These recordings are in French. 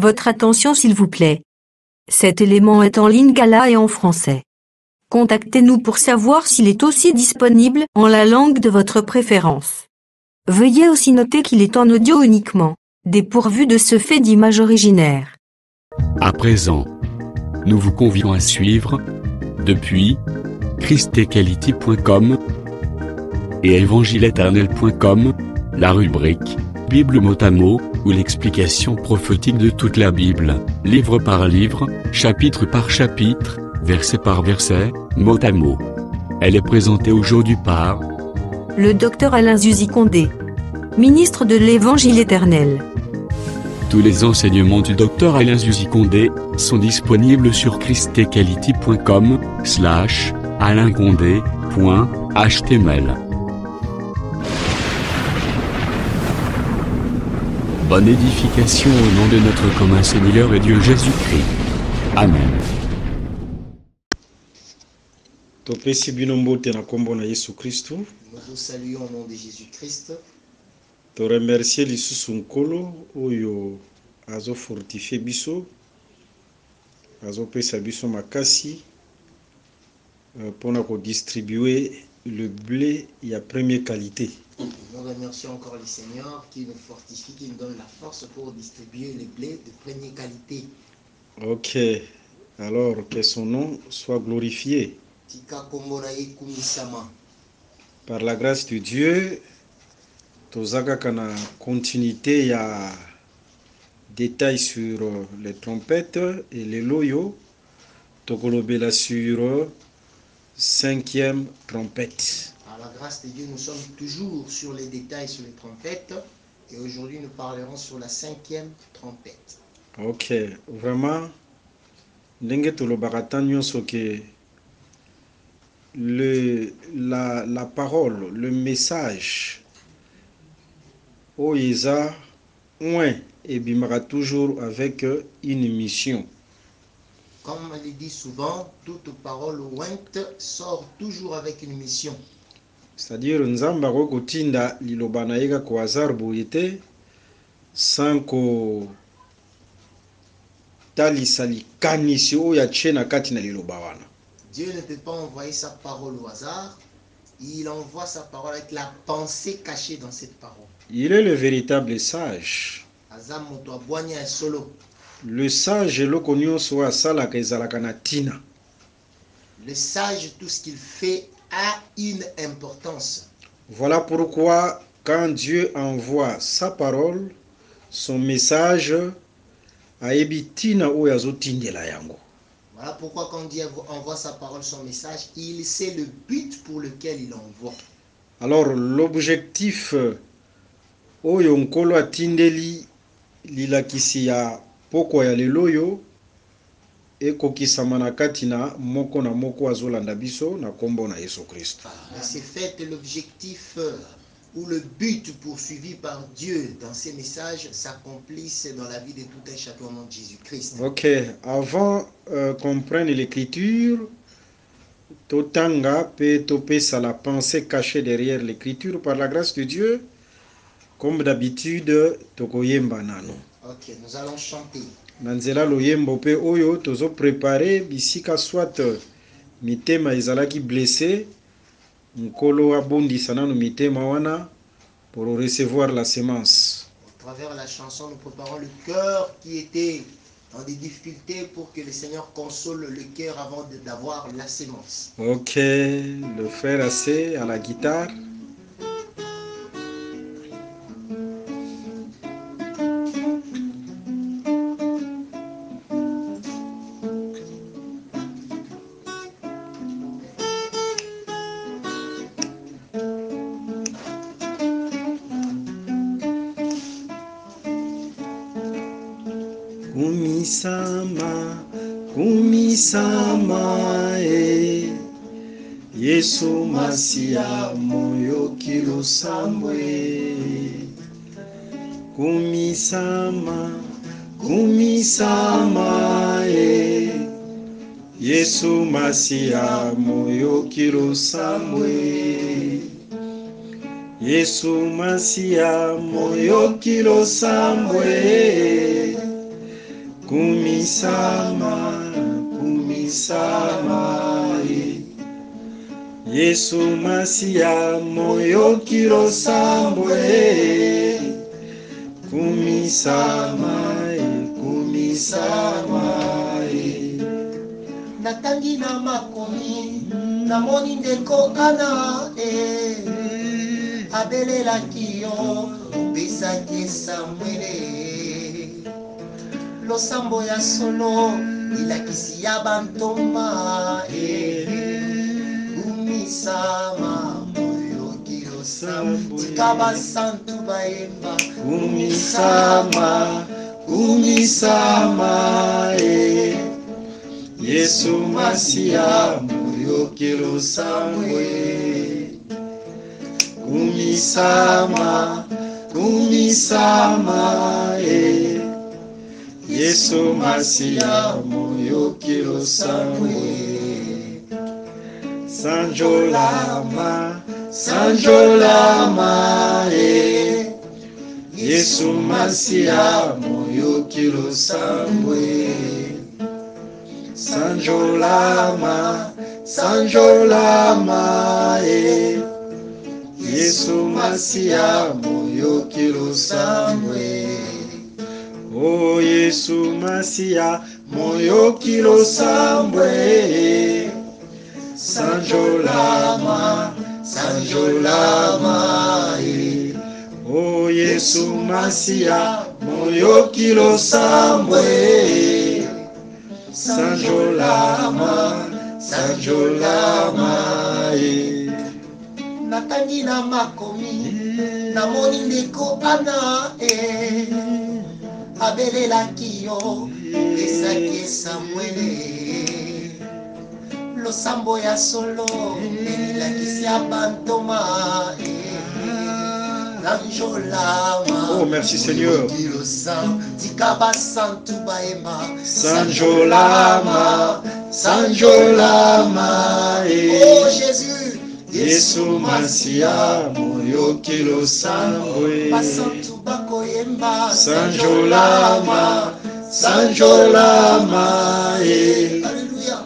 Votre attention s'il vous plaît. Cet élément est en lingala et en français. Contactez-nous pour savoir s'il est aussi disponible en la langue de votre préférence. Veuillez aussi noter qu'il est en audio uniquement, dépourvu de ce fait d'image originaire. À présent, nous vous convions à suivre, depuis christequality.com et évangile-éternel.com, la rubrique Bible mot à mot, ou l'explication prophétique de toute la Bible, livre par livre, chapitre par chapitre, verset par verset, mot à mot. Elle est présentée aujourd'hui par le docteur Alain Zuzi Condé, ministre de l'Évangile éternel. Tous les enseignements du docteur Alain Zuzi Condé sont disponibles sur christequality.com/alaincondé.html. Bonne édification au nom de notre commun Seigneur et Dieu Jésus-Christ. Amen. Topesi bino mbote na kombo na Yesu Kristo. Nous vous saluons au nom de Jésus-Christ. To remercier lisusu nkolo oyo azo fortifier biso, azo pesa biso makasi pona ko distribuer le blé ya première qualité. Nous remercions encore le Seigneur qui nous fortifie, qui nous donne la force pour distribuer les blés de première qualité. Ok, alors que son nom soit glorifié. Par la grâce de Dieu, tozaka kana continuité ya détails sur les trompettes et les loyaux, tokolobela sur 5e trompette. Par la grâce de Dieu, nous sommes toujours sur les détails sur les trompettes et aujourd'hui nous parlerons sur la 5e trompette. Ok, vraiment, ndenge tolobaka tan nyonso ke la parole, le message, oïsa, ouais, et bimara toujours avec une mission. Comme on le dit souvent, toute parole ointe sort toujours avec une mission. C'est-à-dire, nzamba ko tinda liloba na yeka ko hasard boyete sans ko talisa likanisi oyo atie na kati na liloba wana. Dieu ne peut pas envoyer sa parole au hasard. Il envoie sa parole avec la pensée cachée dans cette parole. Il est le véritable sage. Le sage est le Le sage, tout ce qu'il fait a une importance. Voilà pourquoi quand Dieu envoie sa parole, son message a ebitina o yazotindela yango. Voilà pourquoi quand Dieu envoie sa parole, son message, il sait le but pour lequel il envoie. Alors l'objectif oyo nkolo atindeli lilakisi ya poko ya leloyo ekokisama na kati na moko na moko azolanda biso na kombo na Yesu Kristo. C'est fait l'objectif ou le but poursuivi par Dieu dans ces messages s'accomplisse dans la vie de tout un chacun au nom de Jésus-Christ. Ok, avant qu'on prenne l'écriture, totanga pe topesa la pensée cachée derrière l'écriture par la grâce de Dieu, comme d'habitude tokoyemba nano. Ok, nous allons chanter. Nanzela loyembo pe oyo tozo préparer bisika soit mitema ezalaki blessé, nkolo abondisa nanu mitema wana pour recevoir la semence. À travers la chanson, nous préparons le cœur qui était dans des difficultés pour que le Seigneur console le cœur avant d'avoir la sémence. Ok, le frère AC à la guitare. Kumisama Yesu Masia moyo kilosambwe. Kumisama Yesu Masia moyo kilosambwe. Yesu Masia moyo kilosambwe. kumisama, kumisama, Yesu Masia moyo kilosambwe, kumisama, kumisama. Natangi na makomi, namoni ndeko ana, abelelaki yo, opesaki Samuele. Losambo ya solo, ilakisi ya bantomba, kumisama moyo kilosambwe, tikaba santu baemba, Kumisama, kumisama, Yesu Masia moyo kilosambwe, kumisama, kumisama, Yesu Masia moyo kilosambwe. Sanjolama, sanjolama, Yesu Masia moyo kilosambwe. Sanjolama, sanjolama, Yesu Masia moyo kilosambwe. Oh Yesu Masia moyo kilosambwe. Sanjolama, sanjolama, oh Yesu Masia moyo kilosambwe. Sanjolama, sanjolama, natangi na makomi, namoni ndeko ana, abelelaki yo, opesaki Samuele. Losambo ya solo, elakisi ya bantoma, Sanjolama. Oh, merci Seigneur. Tikaba santu baemba, Sanjolama, sanjolama, oh Jésus, Yesu Masia moyo kilosambwe. basantu bakoyemba, Sanjolama, sanjolama, Alléluia.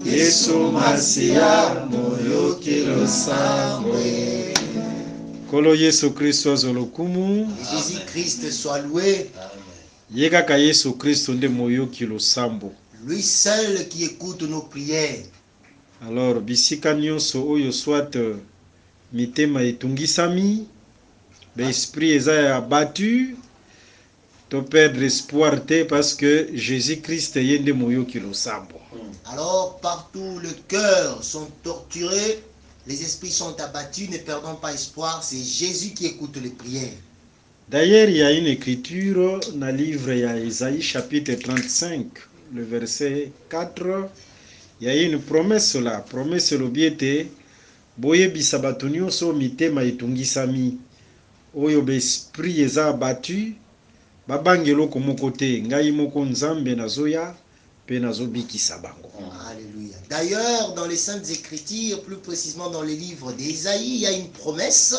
Yesu Masia moyo kilosambwe. Kolo Yesu Kristo azolokumu. Jésus-Christ soit loué, Yekaka Yesu Kristo nde moyo kilosambo. lui seul qui écoute nos prières. Alors bisika nyonso oyo soit mitema etungisami, be esprit eza abattu, to perdre espoir te parce que Jésus-Christ yende moyo kilosambo. Alors partout le cœur sont torturés, les esprits sont abattus, ne perdons pas espoir, c'est Jésus qui écoute les prières. D'ailleurs, il y a une écriture dans le livre Isaïe chapitre 35, le verset 4. Il y a une promesse là, promesse lobiete, boye bisabatu nyonso mitema etungisami, oyo besprit eza abattu, babangelo komoko te, ngai moko nzambe nazoya, pe nazobikisa bango. Alléluia. D'ailleurs, dans les Saintes Écritures, plus précisément dans les livres d'Ésaïe, il y a une promesse.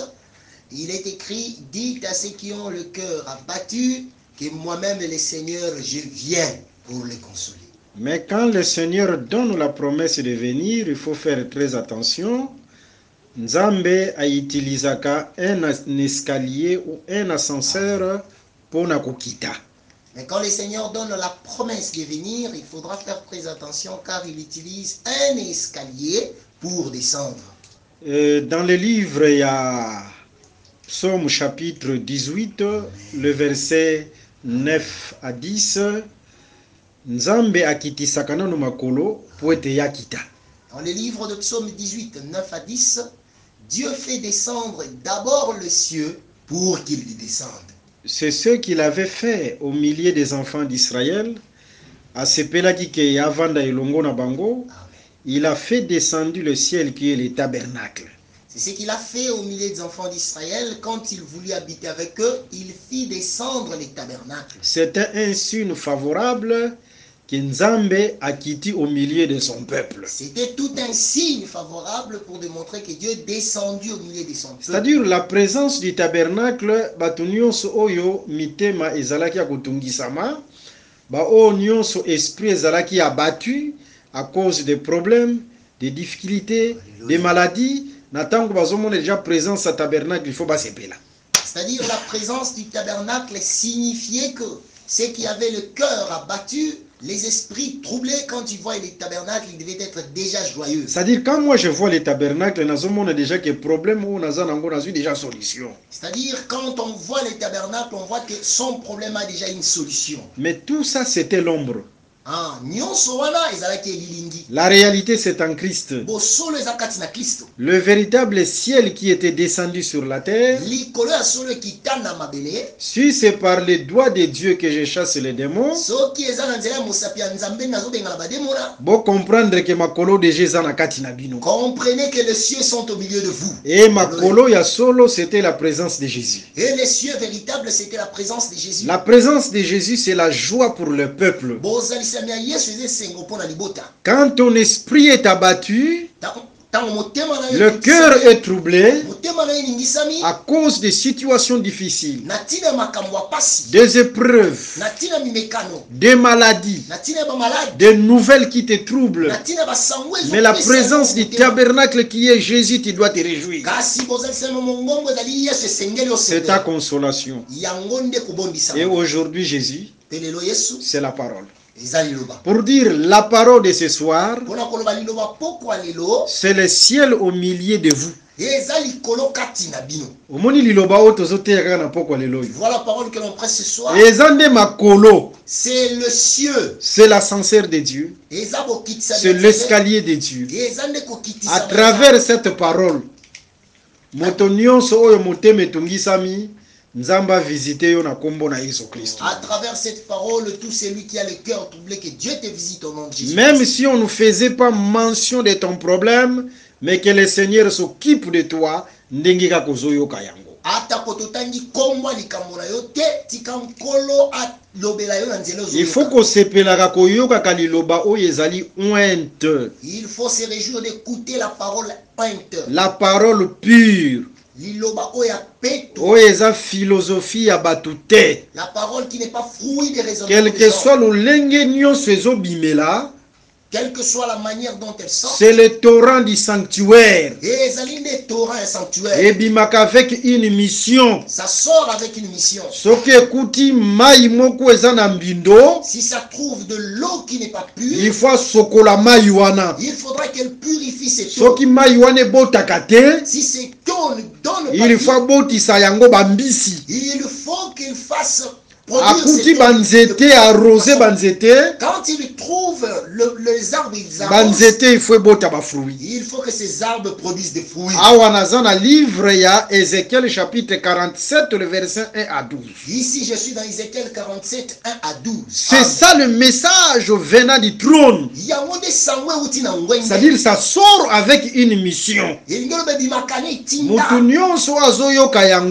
Il est écrit, dites à ceux qui ont le cœur abattu, que moi-même, le Seigneur, je viens pour les consoler. Mais quand le Seigneur donne la promesse de venir, il faut faire très attention. Nzambe a utilisé un escalier ou un ascenseur pour nakukita. Mais quand le Seigneur donne la promesse de venir, il faudra faire très attention car il utilise un escalier pour descendre. Dans le livre, il y a Psaume chapitre 18, le verset 9 à 10. Nzambe akitisaka nanu makolo po ete yakita. Dans le livre de Psaume 18, 9 à 10, Dieu fait descendre d'abord le cieux pour qu'il y descende. C'est ce qu'il avait fait au milieu des enfants d'Israël. Asepelaki ke avanda elongo na bango. Il a fait descendre le ciel qui est le tabernacle. C'est ce qu'il a fait au milieu des enfants d'Israël. Quand il voulut habiter avec eux, il fit descendre les tabernacles. C'était un signe favorable que Nzambe a quitté au milieu de son peuple. C'était tout un signe favorable pour démontrer que Dieu est descendu au milieu de son peuple. C'est-à-dire la présence du tabernacle, batunyo so oyo mitema ezalaki ya kutungisama, ba o nyonso esprit ezalaki abattu à cause des problèmes, des difficultés, des maladies. Na tango bazomona déjà présence à tabernacle, il faut basepela. C'est-à-dire la présence du tabernacle signifiait que ceux qui avaient le cœur abattu, les esprits troublés, quand ils voient les tabernacles, ils devaient être déjà joyeux. C'est-à-dire quand moi je vois les tabernacles, nazomona déjà que problème ou nazanango nazu déjà solution. C'est-à-dire quand on voit les tabernacles, on voit que son problème a déjà une solution. Mais tout ça c'était l'ombre. Ah, nyonso wana ezalaki elilingi. La réalité c'est en Christ. Bosolo ezakati na Kristo. Le véritable ciel qui était descendu sur la terre. Likolo ya solo kitana mabele. Si c'est par les doigts de Dieu que je chasse les démons. Soki ezana nzela mosapi ya nzambe nazo bengala ba démons. Bon comprendre que makolo de Jésus na kati na bino. Comprenez que les cieux sont au milieu de vous. Et makolo ya solo c'était la présence de Jésus. Et les cieux véritables c'était la présence de Jésus. La présence de Jésus c'est la joie pour le peuple. Quand ton esprit est abattu, le cœur est troublé à cause des situations difficiles, des épreuves, des maladies, des nouvelles qui te troublent. Mais la présence du tabernacle qui est Jésus, tu dois te réjouir. C'est ta consolation. Et aujourd'hui, Jésus, c'est la parole. Pour dire la parole de ce soir, c'est le ciel au milieu de vous. Voilà la parole que l'on presse ce soir. C'est le cieux. C'est l'ascenseur de Dieu. C'est l'escalier de Dieu. À travers cette parole, Nzamba visité yo na kombo na Yesu Christ. À travers cette parole, tout celui qui a le cœur troublé, que Dieu te visite au nom de Jésus. Même si on ne faisait pas mention de ton problème, mais que le Seigneur s'occupe de toi, ndengika kozoyo kayango. Il faut qu'on sepelaka koyoka kaliloba o yezali ointe. Il faut se réjouir d'écouter la parole ointe. La parole pure. Oeza philosophie ya batute. La parole qui n'est pas fruit des raisonnements. Quel que soit le lenge nyonso ezobimela, quelle que soit la manière dont elle sort, c'est le torrent du sanctuaire. Et bimaka avec une mission. Ça sort avec une mission. Si ça trouve de l'eau qui n'est pas pure, il faut sokola mayuana. Il faudra qu'elle purifie cette eau. Si cette eau ne donne pas, il faut botisa yango bambisi. Il faut qu'il fasse Akuti banzete arrosé banzete. Quand il trouve les arbres, ils banzete il faut bota ba fruits. Il faut que ces arbres produisent des fruits. Awanazana livre ya Ézéchiel chapitre 47 le verset 1 à 12. Ici je suis dans Ézéchiel 47 1 à 12. C'est ça le message venant du trône. C'est-à-dire ça sort avec une mission.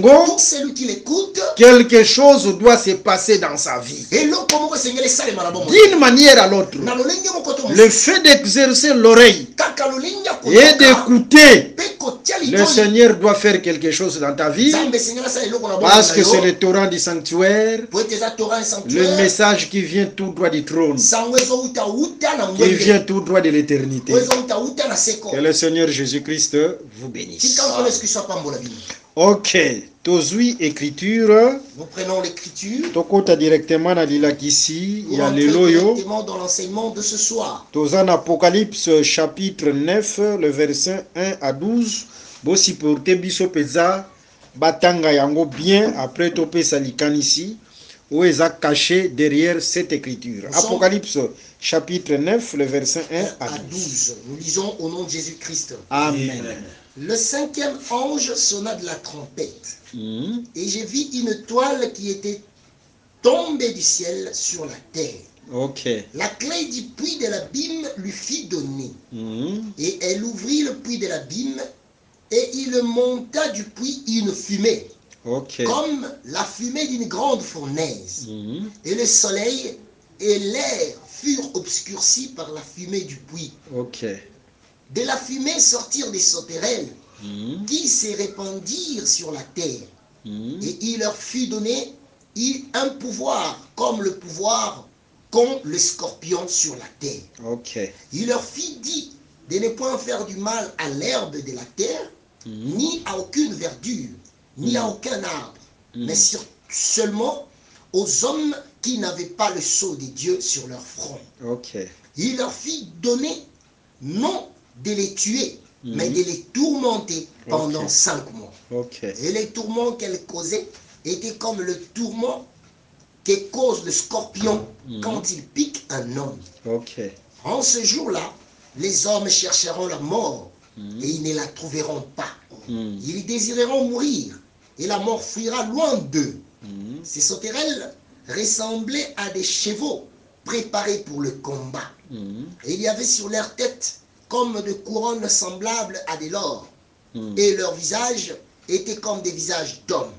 Pour celui qui l'écoute, quelque chose doit se passer dans sa vie. D'une manière à l'autre. Le fait d'exercer l'oreille et d'écouter, le Seigneur doit faire quelque chose dans ta vie. Parce que c'est le torrent du sanctuaire. Le message qui vient tout droit du trône. Qui vient tout droit de l'éternité. Que le Seigneur Jésus-Christ vous bénisse. Ok, tozui écriture. Nous prenons l'écriture. Tokota directement na lilakisi ya leloyo. leloyo. Directement dans l'enseignement de ce soir. Tozan Apocalypse chapitre 9 le verset 1 à 12. Bosi porte biso peza batanga yango bien après topesa likanisi ou eza caché derrière cette écriture. Apocalypse chapitre 9 le verset 1 à 12. Nous lisons au nom de Jésus-Christ. Amen. Le cinquième ange sonna de la trompette, et j'ai vu une toile qui était tombée du ciel sur la terre. Okay. La clé du puits de l'abîme lui fut donnée, et elle ouvrit le puits de l'abîme, et il monta du puits une fumée, comme la fumée d'une grande fournaise. Et le soleil et l'air furent obscurcis par la fumée du puits. De la fumée sortirent des sauterelles qui se répandirent sur la terre. Et il leur fut donné un pouvoir comme le pouvoir qu'ont le scorpion sur la terre. Ok. Il leur fit dit de ne point faire du mal à l'herbe de la terre, ni à aucune verdure, ni à aucun arbre, mais seulement aux hommes qui n'avaient pas le sceau de Dieu sur leur front. Ok. Il leur fit donner non de les tuer, mais de les tourmenter pendant 5 mois. Ok. Et les tourments qu'elle causait étaient comme le tourment que cause le scorpion quand il pique un homme. Ok. En ce jour-là, les hommes chercheront la mort et ils ne la trouveront pas. Ils désireront mourir et la mort fuira loin d'eux. Ces sauterelles ressemblaient à des chevaux préparés pour le combat. Et il y avait sur leur tête comme de couronnes semblables à des lors. Et leurs visages étaient comme des visages d'hommes.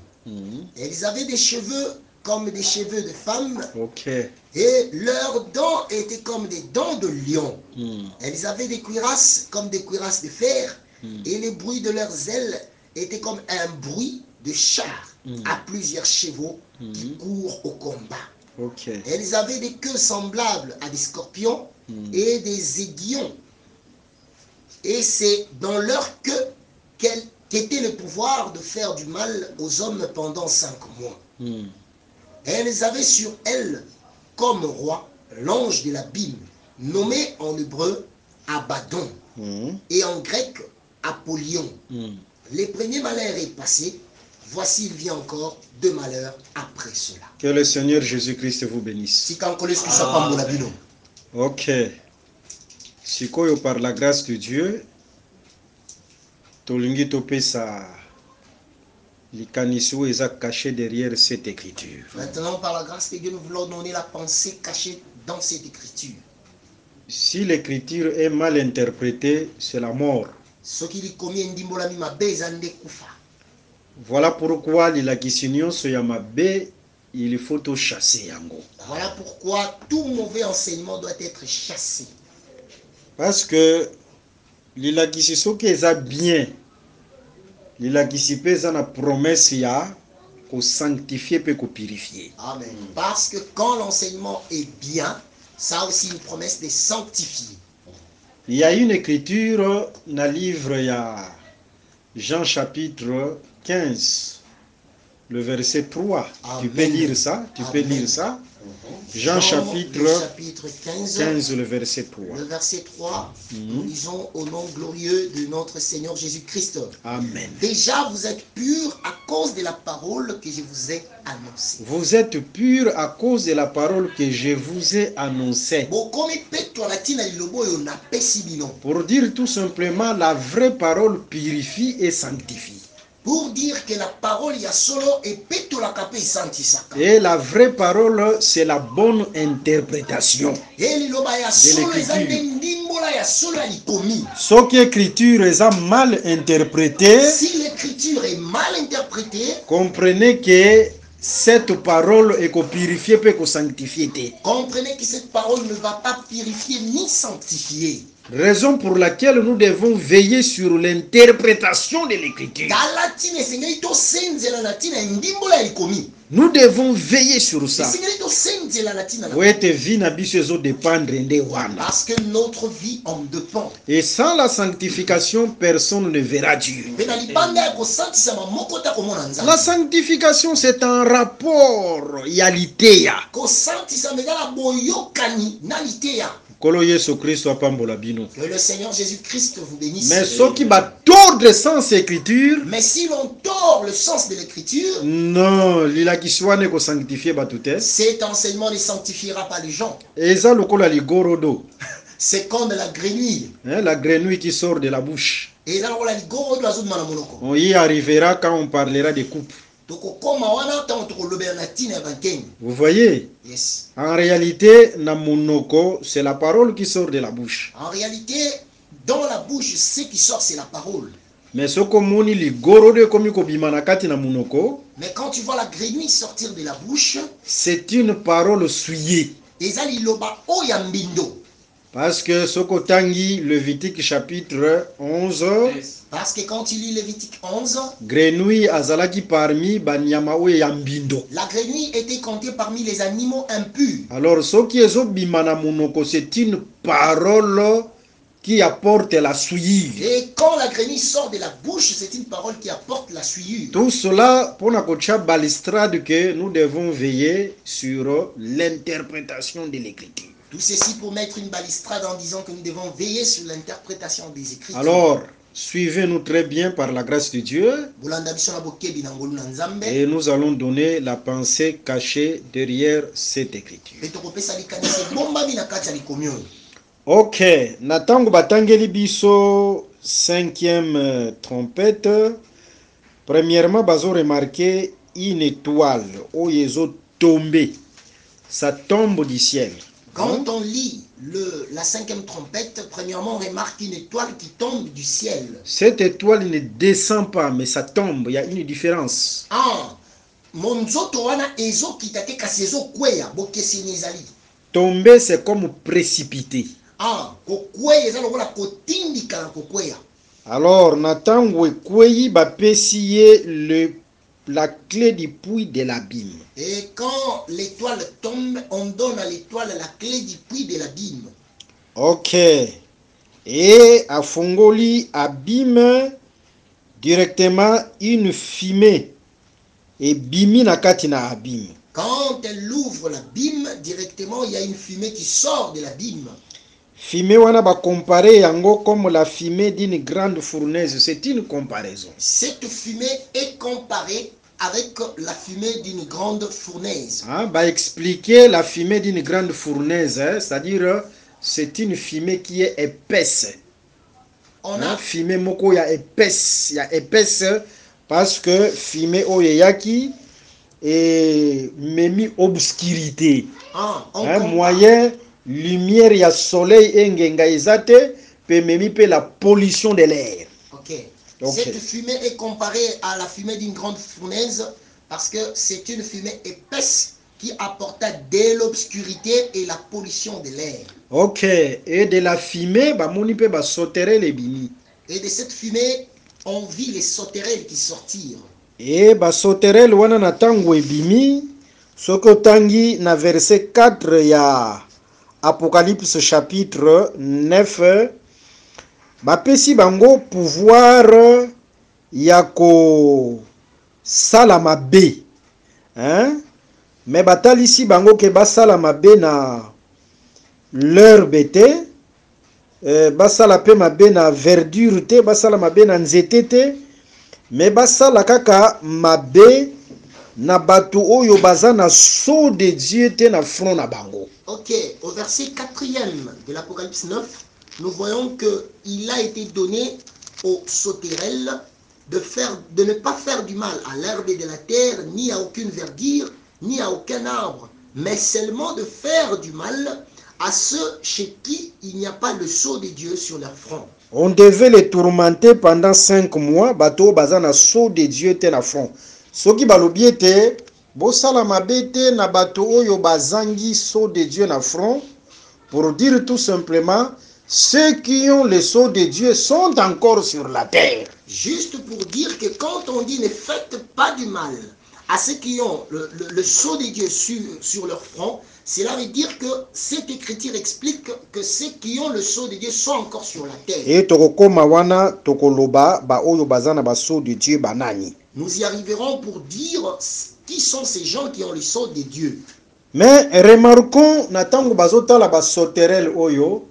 Et ils avaient des cheveux comme des cheveux de femmes. Ok. Et leurs dents étaient comme des dents de lion. Elles avaient des cuirasses comme des cuirasses de fer. Et les bruits de leurs ailes étaient comme un bruit de char à plusieurs chevaux qui courent au combat. Ok. Elles avaient des queues semblables à des scorpions et des aiguillons. Et c'est dans leur queue qu'était le pouvoir de faire du mal aux hommes pendant 5 mois. Elles avaient sur elles comme roi l'ange de l'abîme, nommé en hébreu Abaddon et en grec Apollyon. Les premiers malheurs est passé, voici il vient encore 2 malheurs après cela. Que le Seigneur Jésus-Christ vous bénisse. Ok. Sikoyo, par la grâce de Dieu, tolingi topesa likanisu eza caché derrière cette écriture. Maintenant, par la grâce de Dieu, nous voulons donner la pensée cachée dans cette écriture. Si l'écriture est mal interprétée, c'est la mort. Voilà pourquoi lilakisi nyonso ya mabe, il faut tout chasser yango. Voilà pourquoi tout mauvais enseignement doit être chassé. Parce que lilakisi soki eza bien, lilakisi pe eza na promesse ya ko sanctifier pe ko purifier. Amen. Parce que quand l'enseignement est bien, ça a aussi une promesse de sanctifier. Il y a une écriture dans le livre ya Jean chapitre 15, le verset 3. Amen. Tu peux lire ça? Tu peux lire ça? Jean chapitre 15, le verset 3. Le verset 3, nous lisons au nom glorieux de notre Seigneur Jésus-Christ. Amen. Déjà, vous êtes purs à cause de la parole que je vous ai annoncée. Vous êtes purs à cause de la parole que je vous ai annoncée. Pour dire tout simplement, la vraie parole purifie et sanctifie. Pour dire que la parole y a solo et petolakape santisaka. Et la vraie parole, c'est la bonne interprétation de l'écriture. Ce qui écriture est mal interprétée, si l'écriture est mal interprétée, comprenez que cette parole est purifiée et sanctifiée. Comprenez que cette parole ne va pas purifier ni sanctifier. Raison pour laquelle nous devons veiller sur l'interprétation de l'écriture. Nous devons veiller sur ça. Parce que notre vie en dépend. Et sans la sanctification, personne ne verra Dieu. La sanctification, c'est un rapport. Que le Seigneur Jésus-Christ vous bénisse. Mais ceux qui battent tordre le sens écriture. Mais si l'on tord le sens de l'écriture, non, cet enseignement ne sanctifiera pas les gens. C'est comme la grenouille. La grenouille qui sort de la bouche. Et là, on y arrivera quand on parlera des coupes. Vous voyez? Yes. En réalité, namunoko, c'est la parole qui sort de la bouche. En réalité, dans la bouche, ce qui sort, c'est la parole. Mais ce komoni li gorode komi ko bimanakati namunoko. Mais quand tu vois la grenouille sortir de la bouche, c'est une parole souillée. Parce que Sokotangi, Lévitique chapitre 11, Parce que quand tu lis Lévitique 11, Grenouille azalaki parmi banyama oyo ya mbindo. la grenouille était comptée parmi les animaux impurs. Alors, soki ezobima na monoko, c'est une parole qui apporte la souillure. Et quand la grenouille sort de la bouche, c'est une parole qui apporte la souillure. Tout cela pour nakocha balistrade que nous devons veiller sur l'interprétation de l'écriture. Tout ceci pour mettre une balustrade en disant que nous devons veiller sur l'interprétation des Écritures. Alors, suivez-nous très bien par la grâce de Dieu et nous allons donner la pensée cachée derrière cette écriture. Ok, natango batangeli biso 5e trompette. Premièrement, bazo remarquer une étoile oyezo tomber. Ça tombe du ciel. Quand on lit la 5e trompette, premièrement, on remarque une étoile qui tombe du ciel. Cette étoile ne descend pas, mais ça tombe. Il y a une différence. Tomber, c'est comme précipiter. Alors, Natango Kweyi va pessier la clé du puits de l'abîme. Et quand l'étoile tombe, on donne à l'étoile la clé du puits de l'abîme. Ok. Et à Fongoli abîme directement une fumée. Et bimi nakati na abîme. Quand elle ouvre l'abîme, directement il y a une fumée qui sort de l'abîme. Fumée wana ba comparer yango comme la fumée d'une grande fournaise. C'est une comparaison. Cette fumée est comparée avec la fumée d'une grande fournaise. Bah expliquer la fumée d'une grande fournaise, c'est-à-dire c'est une fumée qui est épaisse. Fumée moko ya épaisse, parce que fumée oyeyaki et memi obscurité. Moyen lumière ya soleil engenga ezate pe memi pe la pollution de l'air. Okay. Cette fumée est comparée à la fumée d'une grande fournaise parce que c'est une fumée épaisse qui apporta de l'obscurité et la pollution de l'air. Ok. Et de la fumée, moni pe sauterelles bimi. Et de cette fumée, on vit les sauterelles qui sortirent. Et sauterelles wana na tango ebimi, soko tangi na verset 4 ya Apocalypse chapitre 9. Bapesi bango pouvoir yako salama be. Mais batalisi bango ke basalama be na leur bete. Basala pe mabe na verdure te, basala mabe na nzete te. Mais basala kaka mabe na batu oyo baza na sceau de Dieu te na front na bango. Ok, au verset 4e de l'Apocalypse 9, nous voyons qu'il a été donné aux sauterelles de ne pas faire du mal à l'herbe de la terre, ni à aucune verdure, ni à aucun arbre, mais seulement de faire du mal à ceux chez qui il n'y a pas le sceau de Dieu sur leur front. On devait les tourmenter pendant 5 mois, bateau bazana sceau de Dieu te na front. Soki balobiete, bosala mabete na bateau oyo bazangi sceau de Dieu na front, pour dire tout simplement, ceux qui ont le sceau de Dieu sont encore sur la terre. Juste pour dire que quand on dit ne faites pas du mal à ceux qui ont le sceau de Dieu sur leur front, cela veut dire que cette écriture explique que ceux qui ont le sceau de Dieu sont encore sur la terre. Et tokokoma wana tokoloba ba oyo bazana ba sceau de Dieu banani. Nous y arriverons pour dire qui sont ces gens qui ont le sceau de Dieu. Mais remarquons natango bazotala ba sauterelle oyo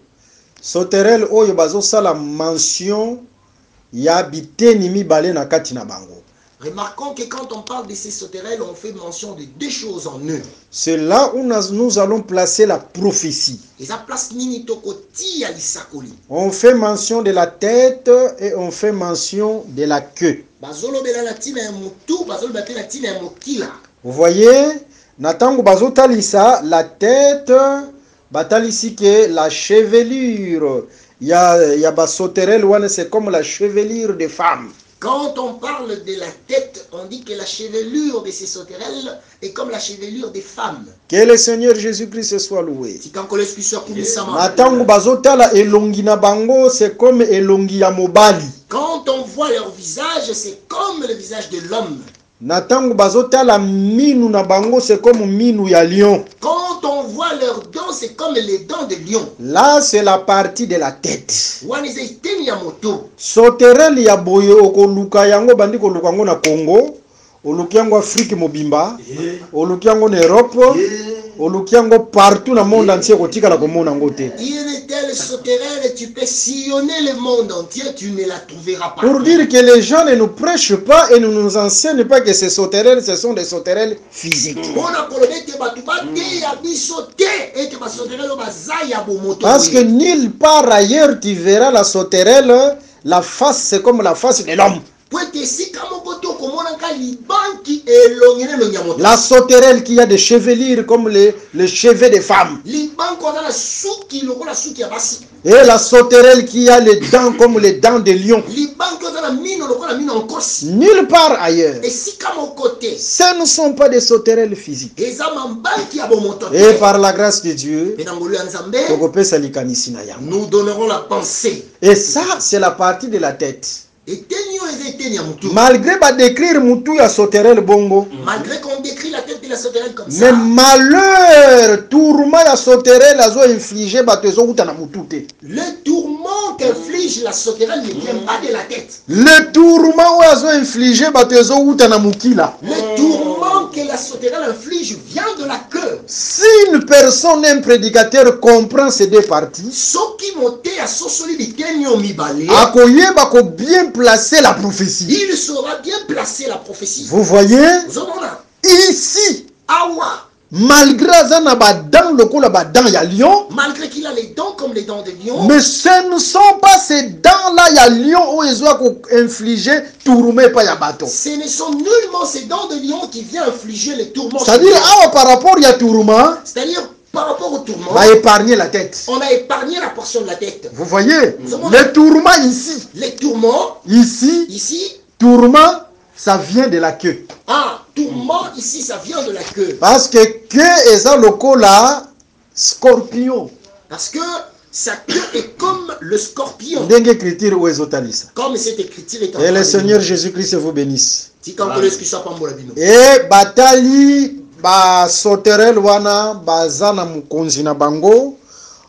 bazosala mention ya biteni mibale na kati na bango. Remarquons que quand on parle de ces sauterelles, on fait mention de 2 choses en eux. C'est là où nous allons placer la prophétie. On fait mention de la tête et on fait mention de la queue. Vous voyez, natango bazotalisa la tête, batalisi que la chevelure, ya ba sauterelle wana c'est comme la chevelure des femmes. Quand on parle de la tête, on dit que la chevelure de ces sauterelles est comme la chevelure des femmes. Que le Seigneur Jésus-Christ soit loué. Natango bazotala elongi na bango, c'est comme elongi ya mobali. Quand on voit leur visage, c'est comme le visage de l'homme. Natango bazotala minu na bango, c'est comme minu ya lion. Quand on voit leurs dents, c'est comme les dents de lion. Là, c'est la partie de la tête. Moto. Sauterelle ya boye okoluka yango bandi koluka yango na Congo, oluki yango Afrique mobimba, oluki yango na Europe, oluki yango partout na monde entier kotika la komona yango te. Une telle sauterelle, tu peux sillonner le monde entier, tu ne la trouveras pas. Pour dire que les gens ne nous prêchent pas et ne nous enseignent pas que ces sauterelles, ce sont des sauterelles physiques. Parce que nulle part ailleurs tu verras la sauterelle, la face c'est comme la face de l'homme. La sauterelle qui a des chevelures comme les cheveux des femmes. Et la sauterelle qui a les dents comme les dents de lion. Nulle part ailleurs. Ce ne sont pas des sauterelles physiques. Et par la grâce de Dieu, nous donnerons la pensée. Et ça, c'est la partie de la tête. Malgré décrire Moutou ya sauterelle bongo. Malgré qu'on décrit la tête de la sauterelle comme ça. Mais malheur, tourment ya sauterelle azo infligé batezo uta na Moutoute. Le tourment qu'inflige la sauterelle ne vient pas de la tête. Le tourment azo infligé batezo uta na Mukila. Le tourment que la sauterelle inflige vient de la queue. Si une personne, un prédicateur comprend ces deux parties, akoyeba ko bien placer la prophétie. Il saura bien placer la prophétie. Vous voyez? Ici, malgré malgré qu'il a les dents comme les dents de lion, mais ce ne sont pas ces dents-là, il y a lion où ils ont infligé tourment pas ya bateau. Ce ne sont nullement ces dents de lion qui viennent infliger les tourments. C'est-à-dire, par rapport il y a tourment, c'est-à-dire par rapport au tourment, on a épargné la tête. On a épargné la portion de la tête. Vous voyez, les tourments ici. Les tourments ici, tourment, ça vient de la queue. Ah, tourment ici, ça vient de la queue. Parce que queue est un loco là, scorpion. Parce que sa queue est comme le scorpion. Comme cette écriture est en Et le Seigneur Jésus-Christ vous bénisse. Et batali ba sauterelle wana bazana mukonzi na bango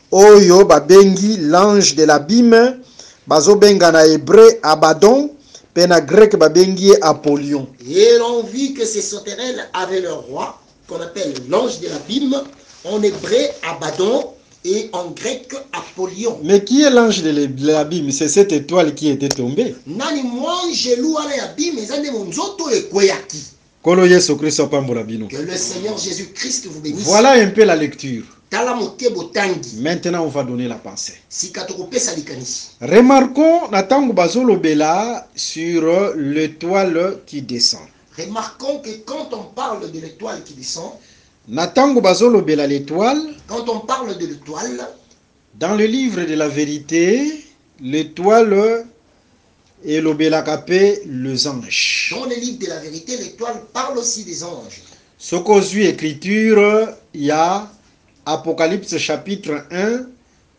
oyo babengi l'ange de l'abîme bazobenga na hébreu Abaddon pe na grec babengi Apollyon. Et l'on vit que ces sauterelles avaient leur roi qu'on appelle l'ange de l'abîme, en hébreu Abaddon et en grec Apollyon. Mais qui est l'ange de l'abîme? C'est cette étoile qui était tombée. Nani mwanjelu ala abîme ezande monzoto ekweyaki. Que le Seigneur Jésus-Christ vous bénisse. Voilà un peu la lecture. Maintenant, on va donner la pensée. Remarquons Natango Bazolo Bela sur l'étoile qui descend. Remarquons que quand on parle de l'étoile qui descend, Natango Bazolo Bela l'étoile, quand on parle de l'étoile, dans le livre de la vérité, l'étoile et l'obélacapé, les anges. Dans le livre de la vérité, l'étoile parle aussi des anges. Ce qu'on suit écriture, il y a Apocalypse chapitre 1,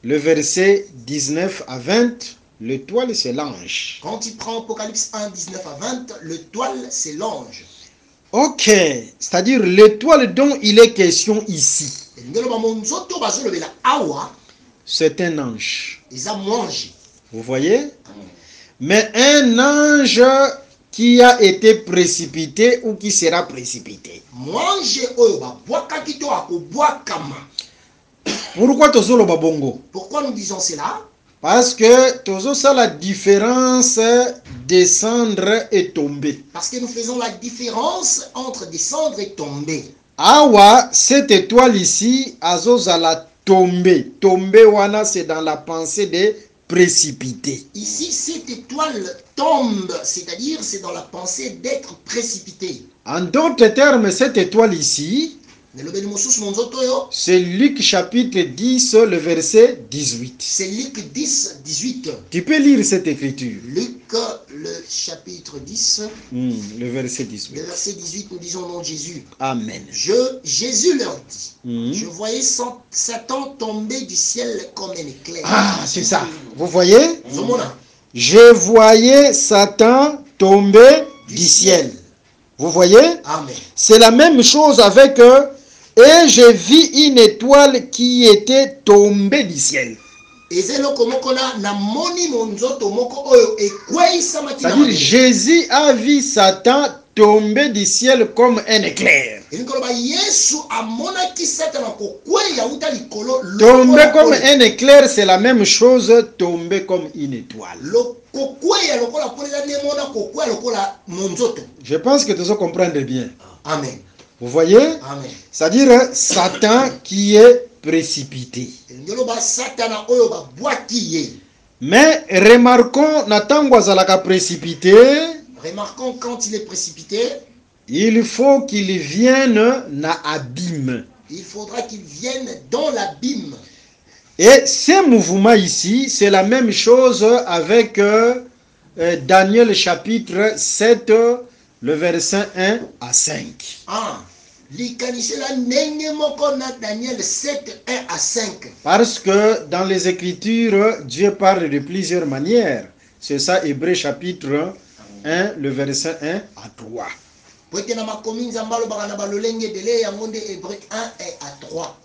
le verset 19 à 20. L'étoile, c'est l'ange. Quand il prend Apocalypse 1, 19 à 20, l'étoile, c'est l'ange. Ok, c'est-à-dire l'étoile dont il est question ici. C'est un ange. Vous voyez? Mais un ange qui a été précipité ou qui sera précipité. Pourquoi tozo loba bongo? Pourquoi nous disons cela? Parce que tozo ça la différence descendre et tomber. Parce que nous faisons la différence entre descendre et tomber. Awa, cette étoile ici, azoza la tomber. Tomber wana, c'est dans la pensée de précipité. Ici, cette étoile tombe, c'est-à-dire c'est dans la pensée d'être précipité. En d'autres termes, cette étoile ici, C'est Luc chapitre 10, le verset 18. C'est Luc 10, 18. Tu peux lire cette écriture. Luc, le chapitre 10, Le verset 18. le verset 18, nous disons au nom de Jésus. Amen. Jésus leur dit, je voyais Satan tomber du ciel comme un éclair. Ah, c'est ça. Vous voyez? Zomona. Je voyais Satan tomber du ciel. Vous voyez? Amen. C'est la même chose avec et je vis une étoile qui était tombée du ciel. C'est-à-dire Jésus a vu Satan tomber du ciel comme un éclair. Tomber comme un éclair, c'est la même chose, tomber comme une étoile. Je pense que tous comprendre bien. Amen. Vous voyez? Amen. C'est-à-dire Satan qui est précipité. Mais remarquons, Nathan Guazalaka précipité. Remarquons quand il est précipité. Il faut qu'il vienne na abîme. Il faudra qu'il vienne dans l'abîme. Et ce mouvement ici, c'est la même chose avec Daniel chapitre 7, le verset 1 à 5. Ah, Daniel 7, 1 à 5. Parce que dans les Écritures, Dieu parle de plusieurs manières. C'est ça, Hébreux chapitre 1, le verset 1 à 3.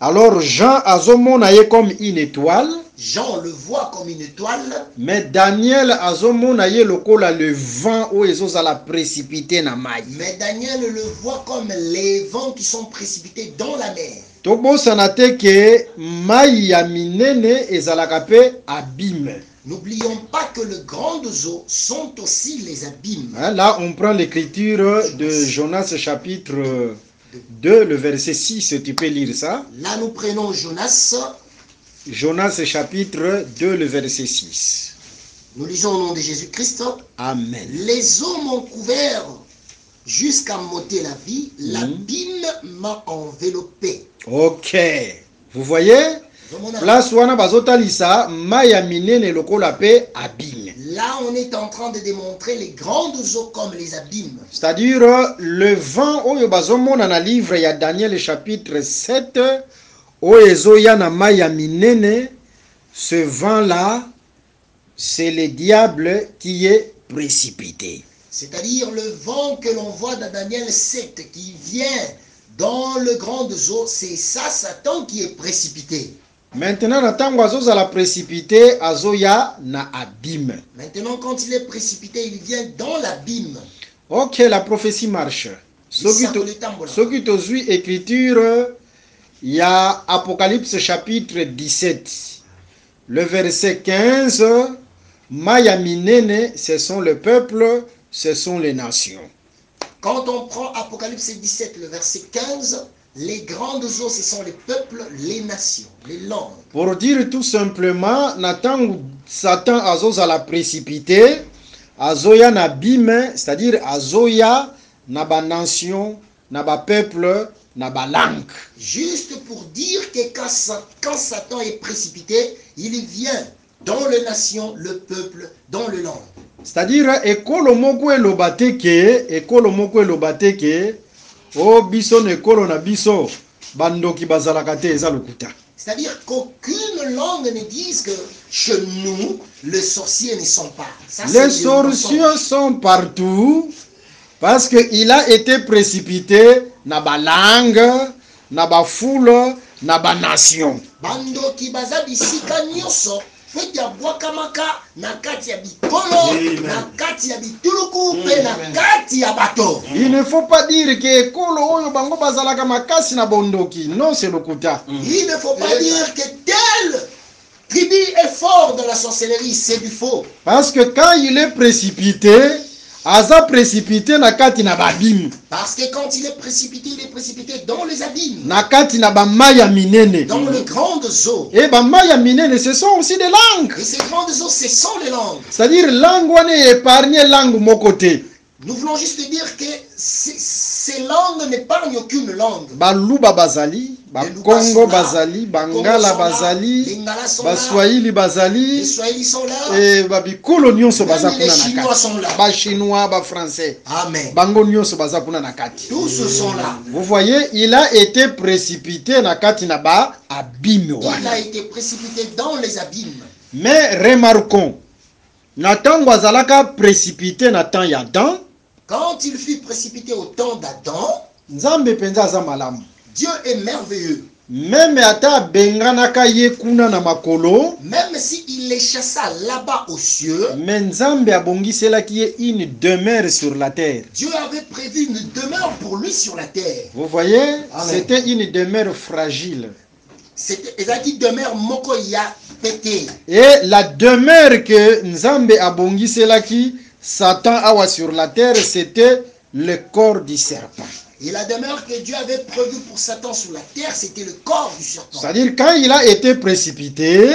Alors Jean azomonaye comme une étoile. Jean le voit comme une étoile. Mais Daniel azomonaye lokola le vent où ils ont la précipité na mai. Mais Daniel le voit comme les vents qui sont précipités dans la mer. Tobo sanate ke mai ya minene ezalaka pe abîme. N'oublions pas que les grandes eaux sont aussi les abîmes. Là, on prend l'écriture de Jonas chapitre 2, le verset 6. Tu peux lire ça? Là, nous prenons Jonas. Jonas chapitre 2, le verset 6. Nous lisons au nom de Jésus-Christ. Amen. Les eaux m'ont couvert jusqu'à m'ôter la vie. L'abîme m'a enveloppé. Ok. Vous voyez? Là, on est en train de démontrer les grandes eaux comme les abîmes. C'est-à-dire, le vent, au livre, il y a Daniel chapitre 7, ce vent-là, c'est le diable qui est précipité. C'est-à-dire le vent que l'on voit dans Daniel 7 qui vient dans le grand eau, c'est ça Satan qui est précipité. Maintenant, la précipité, azoya na abîme. Maintenant, quand il est précipité, il vient dans l'abîme. Ok, la prophétie marche. Ce qui te suit écriture, il y a Apocalypse chapitre 17, le verset 15. Maya minene, ce sont le peuple, ce sont les nations. Quand on prend Apocalypse 17, le verset 15, les grandes eaux, ce sont les peuples, les nations, les langues. Pour dire tout simplement, Nathan Satan azoza la précipité, azoya na bime, c'est-à-dire azoya na ba nation, na ba peuple, na ba langue. Juste pour dire que quand Satan est précipité, il vient dans les nations, le peuple, dans le langue. C'est-à-dire, ekolo moko elobate ke, oh biso nekolo na biso, bandoki bazalaka te eza lokuta. C'est-à-dire qu'aucune langue ne dise que chez nous, les sorciers ne sont pas. Ça, les sorciers sont partout parce qu'il a été précipité na ba langue, na ba foule, na ba nation. Bandoki baza bisika nyoso. Il ne faut pas dire que non, c'est le kuta. Il ne faut pas dire que tel tribu est fort dans la sorcellerie, c'est du faux. Parce que quand il est précipité, aza précipité na kati na babim. Parce que quand il est précipité dans les abîmes. Na kati na ba maya minene. Dans les grandes eaux. Et ba maya minene, ce sont aussi des langues. Et ces grandes eaux, ce sont les langues. C'est-à-dire langue wane épargner langue mon côté. Nous voulons juste dire que ces langues n'épargnent aucune langue. Baluba bazali, Bakongo bazali, Bangala bazali, les Ngala sont là, Baswahili les bazali, Swahili sont là, et Babikolo nyonso baza même les kuna Chinois nakati. sont là. Ba Chinois, ba Français. Amen. Bango nyonso baza kuna nakati. Tous sont là. Vous voyez, il a été précipité nakati na ba abîme Il wana. a été précipité dans les abîmes. Mais remarquons, Nathan azalaka précipité Nathan ya Adam. Quand il fut précipité au temps d'Adam, Nzambe penza aza malamu. Dieu est merveilleux. Même ata benganaka ye kuna na makolo, Même s'il les chassa là-bas aux cieux, mais Nzambe abongiselaki ye une demeure sur la terre. Dieu avait prévu une demeure pour lui sur la terre. Vous voyez, Amen. c'était une demeure fragile. C'était une demeure moko ya pété. Et la demeure que Nzambe abongiselaki Satan awa sur la terre, c'était le corps du serpent. Et la demeure que Dieu avait prévue pour Satan sur la terre, c'était le corps du serpent. C'est-à-dire quand il a été précipité,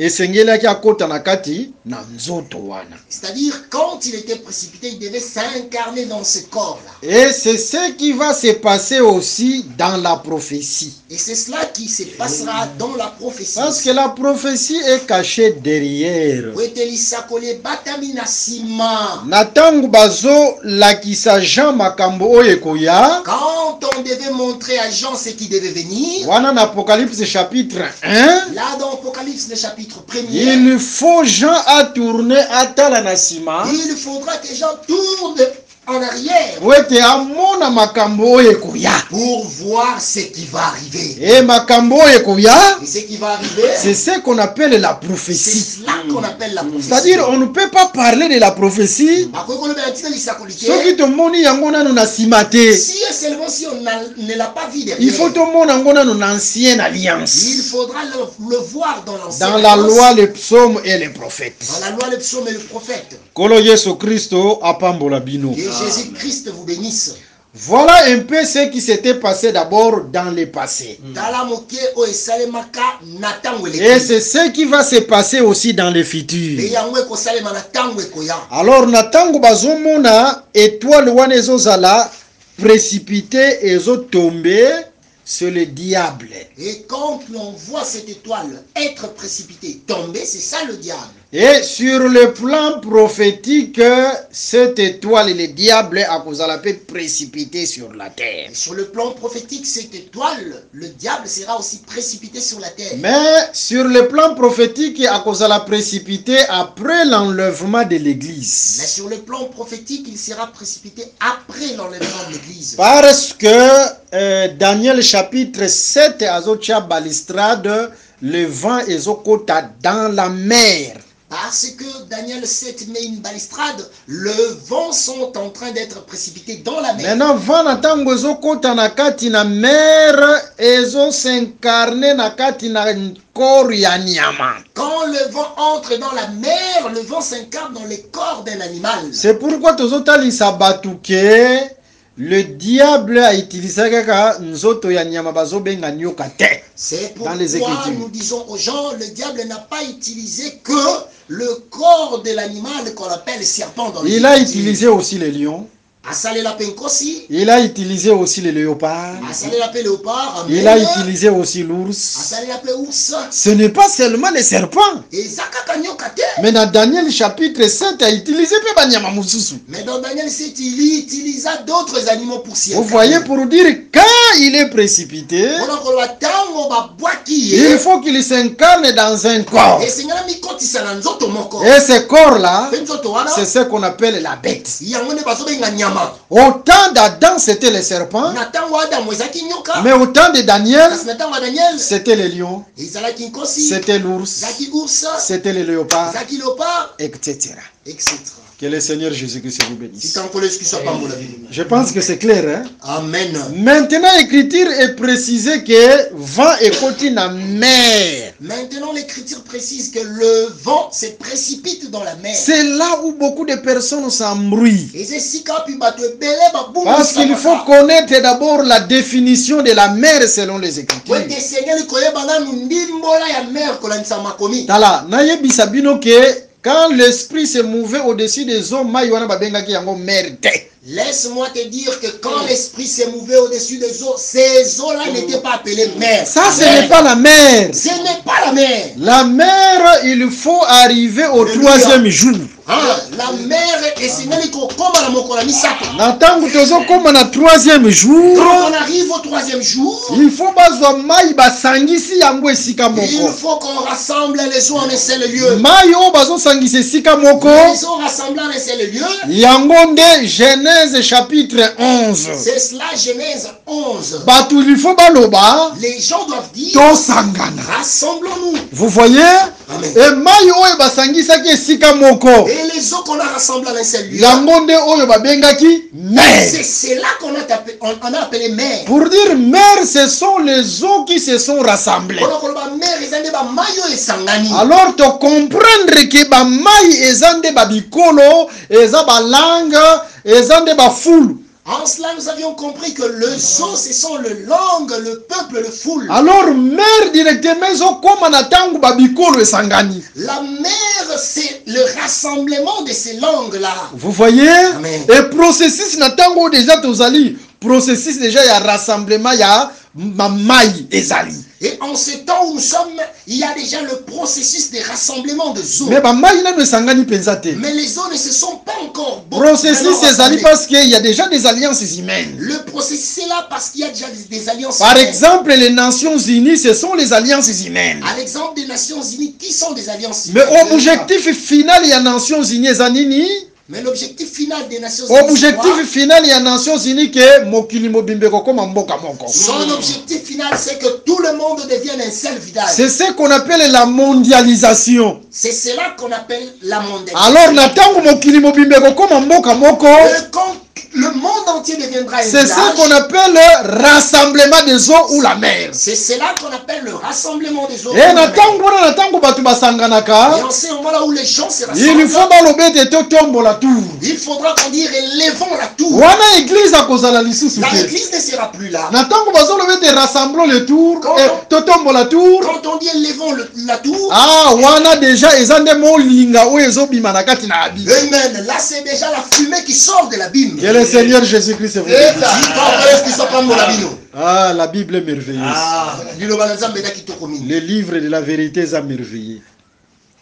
et sengelaki akota nakati na nzoto wana. C'est-à-dire, quand il était précipité, il devait s'incarner dans ce corps-là. Et c'est ce qui va se passer aussi dans la prophétie. Et c'est cela qui se passera dans la prophétie. Parce que la prophétie est cachée derrière. Natangu bazo lakisa Jean makambo oyo ekoya. Quand on devait montrer à Jean ce qui devait venir, Wana na Apocalypse chapitre 1. là dans Apocalypse le chapitre 1er, Il faut Jean à tourner à Talanasima. il faudra que Jean tourne en arrière Wete amona makambo oyo ekoya. pour voir ce qui va arriver. Et makambo oyo ekoya, Et ce qui va arriver, c'est ce qu'on appelle la c'est prophétie. cela qu'on appelle la prophétie. C'est-à-dire, on ne peut pas parler de la prophétie. Soki tomoni yango nanu na sima te. Si et seulement si on ne l'a pas vu derrière, Il faut tomona yango nanu na ancienne alliance. il faudra le voir dans l'ancienne Dans la alliance, loi, les psaumes et les prophètes. dans la loi, le psaume et le prophète. Kolo Yesu Christo apambola bino. Que Jésus-Christ vous bénisse. Voilà un peu ce qui s'était passé d'abord dans le passé. Et c'est ce qui va se passer aussi dans le futur. Alors natango bazomona étoile wana ezozala précipité ezotomber sur le diable. Et quand on voit cette étoile être précipitée, tomber, c'est ça le diable. Et sur le plan prophétique, cette étoile, le diable, a causé la paix précipité sur la terre. Et sur le plan prophétique, cette étoile, le diable sera aussi précipité sur la terre. Mais sur le plan prophétique, a causé la précipité après l'enlèvement de l'église. Mais sur le plan prophétique, il sera précipité après l'enlèvement de l'église. Parce que Daniel chapitre 7, azotia balistrade, le vent ezokota dans la mer. Parce que Daniel 7 met une balistrade, le vent sont en train d'être précipités dans la mer. Maintenant, vent natango ezokota na kati na mer, ezo s'incarner na kati na corps ya nyama. Quand le vent entre dans la mer, le vent s'incarne dans les corps d'un animal. C'est pourquoi tozotalisa batuke le diable a utilisé kaka nzoto ya nyama bazobenga nyoka te. C'est Dans les pourquoi Écritures. nous disons aux gens, le diable n'a pas utilisé que le corps de l'animal qu'on appelle serpent dans les Il a Écritures. utilisé aussi les lions. Asale la penkosi, Il a utilisé aussi les léopards. asale la pe léopard, Il a utilisé aussi l'ours. asale la pe ours, Ce n'est pas seulement les serpents. et zakaka nyoka te. Mais dans Daniel chapitre 7, a utilisé pe banyama mususu. Mais dans Daniel 7, il utilisa d'autres animaux pour s'y Vous incarner. voyez, pour dire quand il est précipité, Wana koloba tango babwaki il ye, faut qu'il s'incarne dans un corps. esengela mikotisa na nzoto moko. Et ce corps-là, Pe nzoto wana, c'est ce qu'on appelle la bête. yango nde bazobenga nyama. Au temps d'Adam, c'était les serpents. Na tango Adamu ezalaki nyoka, Mais au temps de Daniel, kasi na tango ya Daniel, c'était les lions, ezalaki nkosi, c'était l'ours, ezalaki ours, c'était les léopards, ezalaki léopard, etc. etc. Que le Seigneur Jésus-Christ vous bénisse. Sikankolo Yesu Kristo apambola bino. Je pense que c'est clair. Hein? Amen. Maintenant, l'écriture est précisée que vent est côté na mer. Maintenant, l'écriture précise que le vent se précipite dans la mer. C'est là où beaucoup de personnes s'embrouillent. Et c'est si quand puis bato ebele babungu Parce qu'il faut connaître d'abord la définition de la mer selon les Écritures. wete sengeli koyeba nanu ndimbola ya mer kolandisa makomi. Tala, nayebisa bino que quand l'esprit se mouvait au-dessus des eaux, maïwana babengaki yango mer te. Laisse-moi te dire que quand l'esprit s'est mouvé au-dessus des eaux, ces eaux-là n'étaient pas appelées mer. Ça, ce n'est pas la mer. Ce n'est pas la mer. La mer, il faut arriver au troisième jour. La mer est signalée comme la mokolami sato. Natangu tozo koma na troisième jour. Quand on arrive au troisième jour, Il faut bazwa mai basangisi yango esika il moko. faut qu'on rassemble les eaux en un seul lieu. Mai o bazo sangisa esika moko. Les eaux rassemblées en un seul lieu, Yango nde Genèse chapitre 11. c'est cela Genèse 11. Batu il faut baloba Les gens doivent dire, to sangana. rassemblons-nous. Vous voyez? Amen. Et mai oyo basangisaki esika moko. Et les eaux qu'on a rassemblées en un seul lieu, Yango nde oyo babengaki mer. c'est cela qu'on a appelé mer. Pour dire mer, ce sont les eaux qui se sont rassemblées. Alors, tu comprendre que ba mai ezande ba bikolo, eza ba langue, ezande ba foule. En cela, nous avions compris que le zoo, ce sont le langue, le peuple, le foule. Alors, mer directement, zo koma na tangu ba bikolo esangani. La mer, c'est le rassemblement de ces langues-là. Vous voyez? Amen. Et processus na tango déjà tozali. Processus déjà ya rassemblement ya ma mai ezali. Et en ce temps où nous sommes, il y a déjà le processus de rassemblement de zoos. Mais ba mai na esangani pensate. Mais les zoos ne se sont pas encore Processus vraiment ezali rassemblés. parce qu'il y a déjà des alliances humaines. Le processus est là parce qu'il y a déjà des alliances. Par humaines. exemple, les Nations Unies, ce sont les alliances humaines. À l'exemple des Nations Unies, qui sont des alliances Mais humaines? objectif final, il y a Nations Unies, Zanini. Mais l'objectif final des Nations Unies, Objectif final, il y a Nations Unies que Mokili Mobimbeko comme Mboka Moko. son objectif final, c'est que tout le monde devienne un seul village. C'est ce qu'on appelle la mondialisation. C'est cela qu'on appelle la mondialisation. Alors, Natango Mokili Mobimbeko comme Mboka Moko, Et quand le monde entier deviendra un c'est village, ce qu'on appelle le rassemblement des eaux ou la mer. c'est cela qu'on appelle le rassemblement des eaux. Et Natango Batu Basanganaka, Et en ce moment-là où les gens se il faut rassemblent, dans le bête et tombe la tour. il faudra qu'on dise élevons la tour. Wana église à Kozala Lisusu. L'église ne sera plus là. Natango bazolobe te rassemblons le tour Quand- et totombo la tour. Quand on dit élevons la tour, Ah, wana déjà ezande molinga o ezobima na kati na abi. amen, là c'est déjà la fumée qui sort de l'abîme. Que le Seigneur Jésus-Christ vous bénisse. Ah, la Bible est merveilleuse. Le livre de la vérité est merveilleux.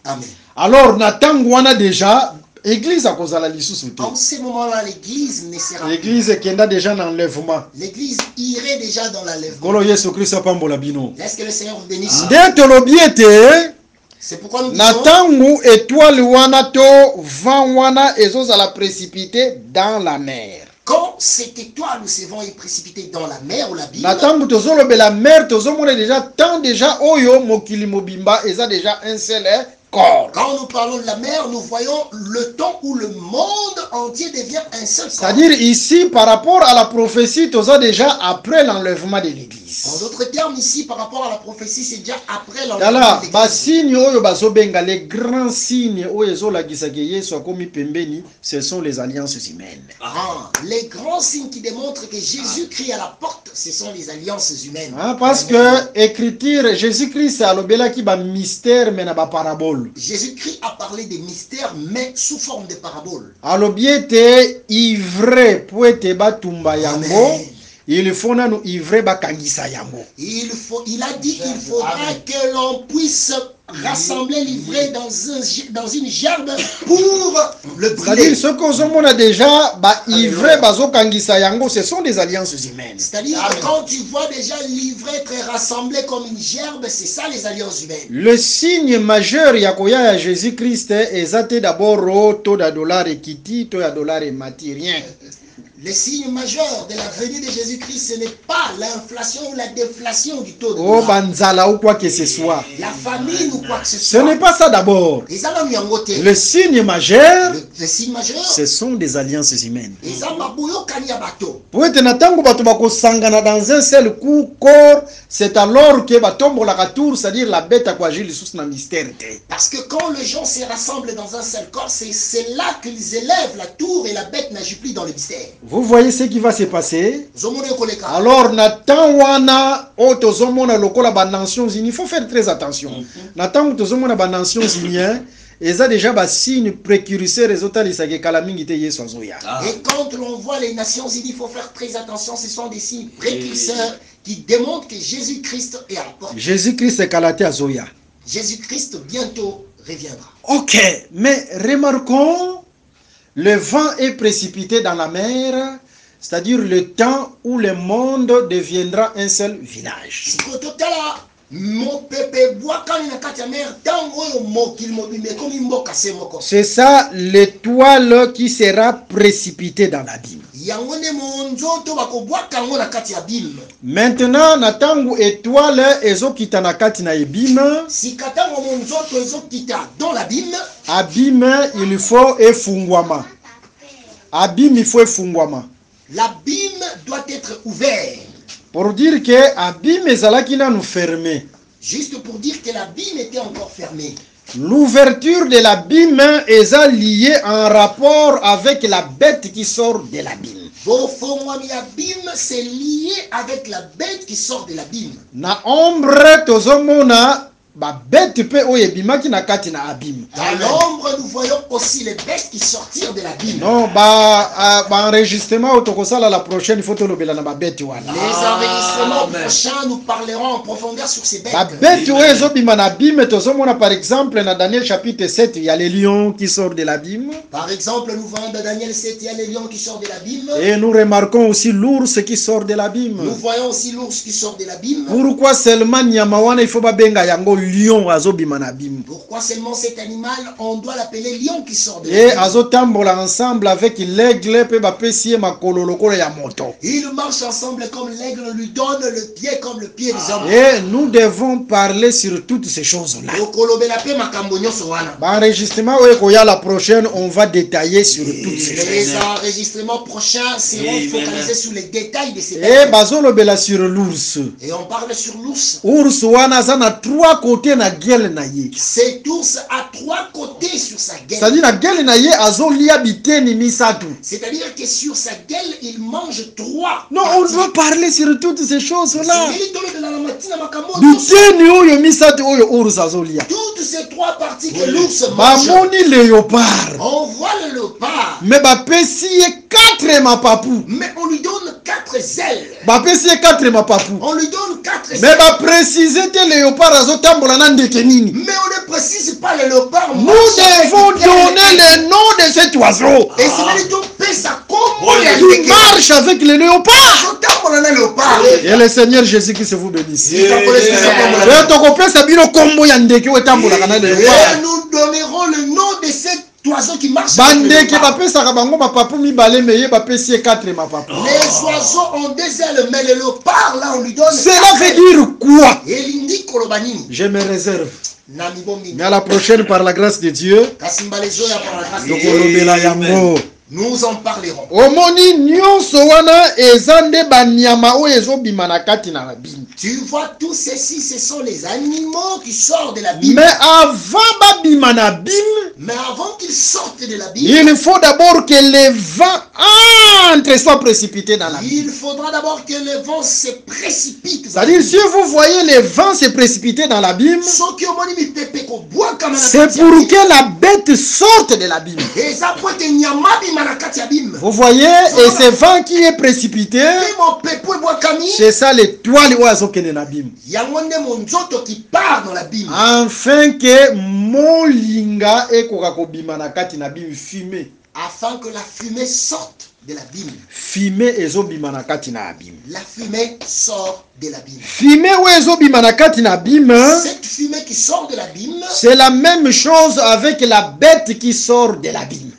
Amen. Alors, natango wana déjà église à Kozala Lisusu te. En ce moment-là, l'église ne sera plus. L'église kenda déjà dans l'enlèvement. L'église irait déjà dans l'enlèvement. Kolo Yesu Christ pambola bino. Laisse que le Seigneur vous bénisse. Nde tolobi ete C'est pourquoi nous disons, natango étoile wana to vent wana ezozala précipité dans la mer. quand cette étoile ou ces vents est précipité dans la mer ou l'abîme, Natango tozolobela mer tozomona déjà tant déjà oyo mokili mobimba eza déjà un seul corps. quand nous parlons de la mer, nous voyons le temps où le monde entier devient un seul corps. C'est-à-dire ici par rapport à la prophétie toza déjà après l'enlèvement de l'église. En d'autres termes, ici, par rapport à la prophétie, c'est déjà après l'enlèvement Dala de ba l'église. signe oyo bazobenga les grands signes oyo ezolakisa ke Yesu akomi pembeni, ce sont les alliances humaines. Ah, les grands signes qui démontrent que Jésus-Christ à la porte, ce sont les alliances humaines. Hein, parce que écriture Jésus-Christ alobelaki ba mystère mais na ba parabole. Jésus-Christ a parlé des mystères, mais sous forme de paraboles. Alobi ete ivre po ete batumba yango. Amen. Il faut nanu ivre bakangisa yango. Il a dit qu'il faudra que l'on puisse rassembler l'ivraie dans une gerbe pour le C'est-à-dire brûler. ce qu'on a déjà ba ivre bazokangisa yango, ce sont des alliances humaines. C'est-à-dire que quand tu vois déjà l'ivraie être rassemblée comme une gerbe, c'est ça les alliances humaines. Le signe majeur ya koya ya Jésus-Christ ezate d'abord to da dollar ekiti to ya dollar emati rien. Le signe majeur de la venue de Jésus-Christ, ce n'est pas l'inflation ou la déflation du taux de Oh dollar. banzala ou quoi que ce soit. La famine ou quoi que ce Ce soit. n'est pas ça d'abord. Les hommes y ont voté. Le signe majeur, Le signe majeur, ce sont des alliances humaines. les hommes boyokani ya bato. Pour être natango bato bakosangana dans un seul coup corps, c'est alors que batombo la tour, c'est-à-dire la bête à quoi agir sous na mystère. Parce que quand les gens se rassemblent dans un seul corps, c'est là qu'ils élèvent la tour et la bête n'agit plus dans le mystère. Vous voyez ce qui va se passer? Zomone koleka. Alors, Nathan wana, otozomona lokola ba Nations Unies, il faut faire très attention. Nathan otozomona ba Nations Unies, eza déjà signe précurseur ezotalisaka kala mingi te Yesu azoya. Et quand l'on voit les Nations Unies, il faut faire très attention, ce sont des signes précurseurs qui démontrent que Jésus-Christ est à la porte. Jésus-Christ kala te azoya. Jésus-Christ bientôt reviendra. Ok, mais remarquons, le vent est précipité dans la mer, c'est-à-dire le temps où le monde deviendra un seul village. C'est ça l'étoile qui sera précipitée dans l'abîme. Maintenant, natangu étoile ezokita na kati na abîme. Abîme, il faut efungwama. Abîme, il faut efungwama. L'abîme doit être ouvert. Pour dire que abîme ezalaki na nous fermer. Juste pour dire que l'abîme était encore fermé. L'ouverture de l'abîme est liée en rapport avec la bête qui sort de l'abîme. L'abîme, c'est lié avec la bête qui sort de l'abîme. Na ombre tozomona ba bête pe oyebimaki na kati na abîme. Dans l'ombre, nous voyons aussi les bêtes qui sortirent de l'abîme. Non, ba enregistrement autokosala la prochaine photo lobela na ba bête wana. Les enregistrements prochains, nous parlerons en profondeur sur ces bêtes. Ba bête oyo bima na abîme tozomona par exemple na Daniel chapitre 7, il y a les lions qui sortent de l'abîme. Par exemple, nous voyons dans Daniel 7, il y a les lions qui sortent de l'abîme. Et nous remarquons aussi l'ours qui sort de l'abîme. Nous voyons aussi l'ours qui sort de l'abîme. Pourquoi seulement nyama wana il faut ba benga yango lion azobima na abîme? Pourquoi seulement cet animal on doit l'appeler lion qui sort de l'abîme? Et azotambola ensemble avec l'aigle pe ba pesie makolo lokolo ya moto. Ils marchent ensemble comme l'aigle lui donne le pied comme le pied des hommes. Et nous devons parler sur toutes ces choses-là. Enregistrement la prochaine, on va détailler sur toutes ces choses. Les enregistrements prochains seront focalisés sur les détails de ces bêtes. Et bazolobela sur l'ours. Et on parle sur l'ours. Ours wana za na 3 côtés na gueule na ye. Cet ours a 3 côtés sur sa gueule. C'est-à-dire na gueule na ye azolia biteni misatu. C'est-à-dire que sur sa gueule il mange 3. Non, on doit parler sur toutes ces choses-là. Biteni oyo misatu oyo ours azolia. Toutes ces 3 parties que l'ours mange. Bamoni léopard. On voit le léopard. Mais bapesi 4 mapapou. Mais on lui donne 4 ailes. Bapesi 4 mapapou. On lui donne 4 ailes. Mais préciser que le léopard azotambola na ndeke nini. Mais on ne précise pas le léopard. Nous devons donner le nom de cet oiseau. Et c'est lui donner sa il marche avec le léopard. Et le Seigneur Jésus-Christ vous bénisse. Et nous donnerons le nom de cet oiseau qui marche. Les oiseaux ont des ailes, mais le léopard là on lui donne. Cela veut dire quoi? Je me réserve. Mais à la prochaine, par la grâce de Dieu, nous en parlerons. Tu vois, tous ceci, ce sont les animaux qui sortent de l'abîme. Mais avant qu'ils sortent de l'abîme, il faut d'abord que le vent entre soit précipité dans l'abîme. Il faudra d'abord que le vent se précipite. C'est-à-dire, si vous voyez le vent se précipiter dans l'abîme, c'est pour que la bête sorte de l'abîme. Vous voyez, et ce vent qui est précipité, c'est ça l'étoile oiseau qui est dans l'abîme. Afin que mon linga et kokakobima na kati na bim fumée. Afin que la fumée sorte de l'abîme. Fumée ezobima na kati na abîme. La fumée sort de l'abîme. Fumée ou ezobima na kati na abîme. Cette fumée qui sort de l'abîme. C'est la même chose avec la bête qui sort de l'abîme.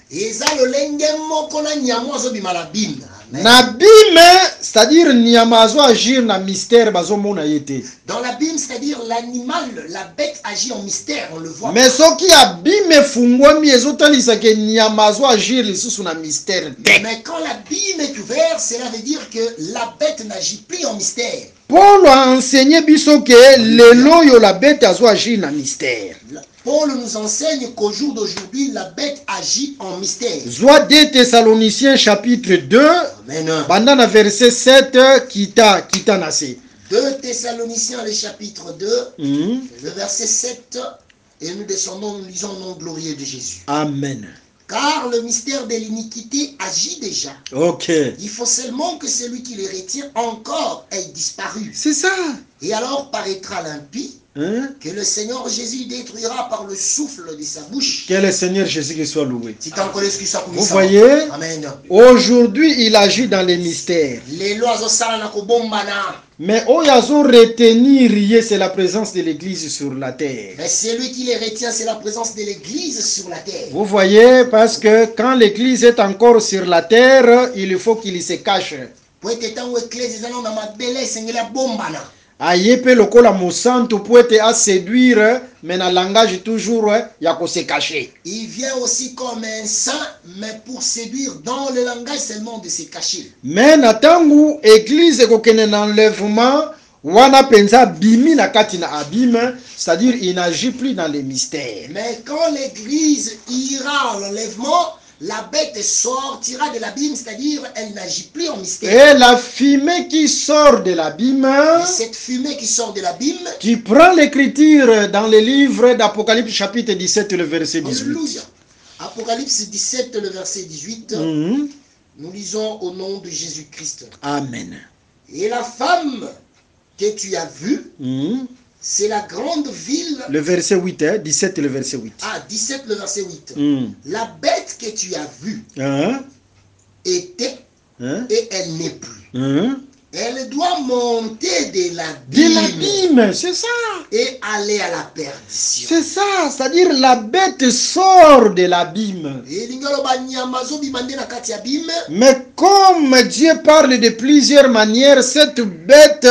N'abîme, c'est-à-dire niamazo agir na mystère bazomona yete. Dans l'abîme, c'est-à-dire l'animal, la bête agit en mystère, on le voit. Mais ce qui abîme fungwami ezotalisa ke niamazo agir lisusu na mystère. Mais quand l'abîme est ouvert, cela veut dire que la bête n'agit plus en mystère. Paul a enseigné biso que lelo yo la bête azo agir na mystère. Paul nous enseigne qu'au jour d'aujourd'hui, la bête agit en mystère. Soit 2 Thessaloniciens chapitre 2, bandana verset 7, kita nase. 2 Thessaloniciens le chapitre 2, le verset 7. Et nous descendons, nous lisons le nom glorieux de Jésus. Amen. Car le mystère de l'iniquité agit déjà. Ok. Il faut seulement que celui qui les retient encore ait disparu. C'est ça. Et alors paraîtra l'impie Hein? que le Seigneur Jésus détruira par le souffle de sa bouche. Que le Seigneur Jésus qui soit loué. Si tu en connais ce qui soit Vous voyez, Amen. aujourd'hui, il agit dans les mystères. Les lois au sala na kobombana. Mais oyazo retenir, c'est la présence de l'Église sur la terre. Mais celui qui les retient, c'est la présence de l'Église sur la terre. Vous voyez, parce que quand l'Église est encore sur la terre, il faut qu'il se cache. Po ete tango eklesi eza na mabele esengeli abombana. Ayepe lokola mosantu pour être à séduire, mais dans le langage toujours, il y a qu'on se cacher. Il vient aussi comme un saint, mais pour séduire dans le langage seulement de se cacher. Mais natangu église kokene n'enlèvement, wana penza bimi na kati na abîme, c'est-à-dire il n'agit plus dans les mystères. Mais quand l'église ira à l'enlèvement, la bête sortira de l'abîme, c'est-à-dire elle n'agit plus en mystère. Et la fumée qui sort de l'abîme, Et cette fumée qui sort de l'abîme, qui prend l'écriture dans le livre d'Apocalypse chapitre 17, le verset 18. Alléluia. Apocalypse 17, le verset 18, Mhm. nous lisons au nom de Jésus-Christ. Amen. Et la femme que tu as vue, Mhm. c'est la grande ville. Le verset 8, 17, le verset 8. Ah, 17, le verset 8. Mhm. La bête que tu as vue Hein? était Hein? et elle n'est plus. Hein? Elle doit monter de De l'abîme l'abîme, c'est ça. et aller à la perdition. C'est ça, c'est-à-dire la bête sort de l'abîme. Elingi oloba nyama zobima nde na kati ya abîme. Mais comme Dieu parle de plusieurs manières, cette bête,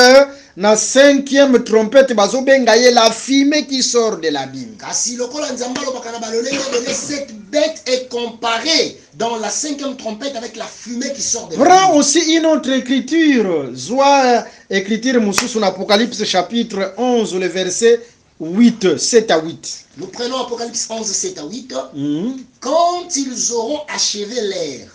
na cinquième trompette, bazobengaye la fumée qui sort de l'abîme. Kasi lokola nzambe alobaka na balolenge ebele, cette bête est comparée dans la cinquième trompette avec la fumée qui sort de Prends l'abîme. aussi une autre écriture, soit écriture Moussous Apocalypse chapitre 11, le verset 8, 7 à 8. Nous prenons Apocalypse 11, 7 à 8. Mhm. Quand ils auront achevé leur